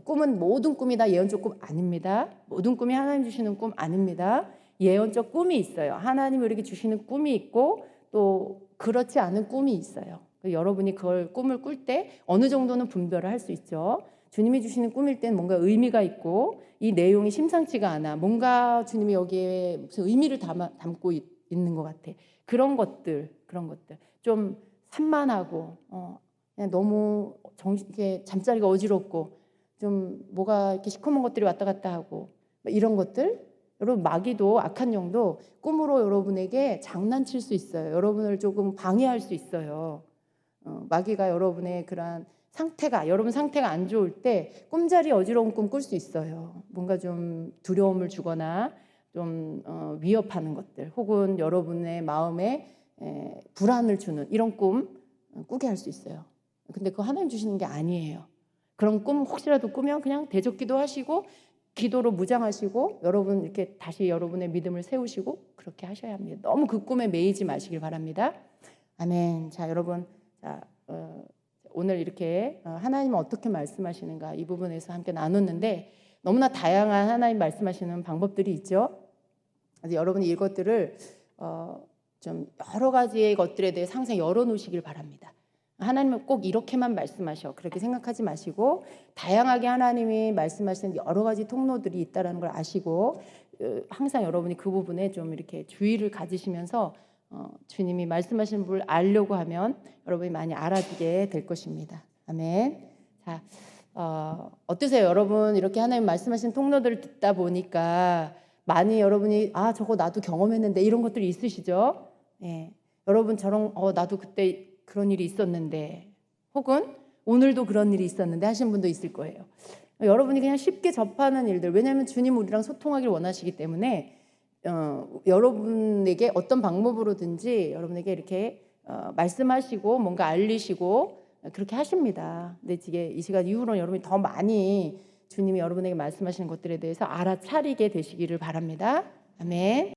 꿈은 모든 꿈이 다 예언적 꿈 아닙니다. 모든 꿈이 하나님 주시는 꿈 아닙니다. 예언적 꿈이 있어요. 하나님이 우리에게 주시는 꿈이 있고 또 그렇지 않은 꿈이 있어요. 여러분이 그걸 꿈을 꿀 때 어느 정도는 분별을 할 수 있죠. 주님이 주시는 꿈일 때는 뭔가 의미가 있고 이 내용이 심상치가 않아. 뭔가 주님이 여기에 무슨 의미를 담고 있는 것 같아. 그런 것들 좀 산만하고 그냥 너무 이게 잠자리가 어지럽고 좀 뭐가 이렇게 시커먼 것들이 왔다 갔다 하고 이런 것들 여러분 마귀도 악한 영도 꿈으로 여러분에게 장난칠 수 있어요. 여러분을 조금 방해할 수 있어요. 마귀가 여러분의 그러한 여러분 상태가 안 좋을 때 꿈자리 어지러운 꿈 꿀 수 있어요. 뭔가 좀 두려움을 주거나 좀 위협하는 것들, 혹은 여러분의 마음에 불안을 주는 이런 꿈 꾸게 할 수 있어요. 근데 그거 하나님 주시는 게 아니에요. 그런 꿈 혹시라도 꾸면 그냥 대적기도 하시고 기도로 무장하시고 여러분 이렇게 다시 여러분의 믿음을 세우시고 그렇게 하셔야 합니다. 너무 그 꿈에 매이지 마시길 바랍니다. 아멘. 자, 여러분, 오늘 이렇게 하나님은 어떻게 말씀하시는가 이 부분에서 함께 나눴는데 너무나 다양한 하나님 말씀하시는 방법들이 있죠. 그래서 여러분이 이것들을 좀 여러 가지의 것들에 대해 항상 열어놓으시길 바랍니다. 하나님은 꼭 이렇게만 말씀하셔 그렇게 생각하지 마시고 다양하게 하나님이 말씀하시는 여러 가지 통로들이 있다는 걸 아시고 항상 여러분이 그 부분에 좀 이렇게 주의를 가지시면서 주님이 말씀하시는 분을 알려고 하면 여러분이 많이 알아지게 될 것입니다. 아멘. 자, 어떠세요? 여러분 이렇게 하나님 말씀하신 통로들을 듣다 보니까 많이 여러분이 저거 나도 경험했는데 이런 것들이 있으시죠? 예. 여러분처럼 나도 그때 그런 일이 있었는데 혹은 오늘도 그런 일이 있었는데 하신 분도 있을 거예요. 여러분이 그냥 쉽게 접하는 일들, 왜냐하면 주님 우리랑 소통하기를 원하시기 때문에 여러분에게 어떤 방법으로든지 여러분에게 이렇게 말씀하시고 뭔가 알리시고 그렇게 하십니다. 근데 이게 이 시간 이후로는 여러분이 더 많이 주님이 여러분에게 말씀하시는 것들에 대해서 알아차리게 되시기를 바랍니다. 아멘.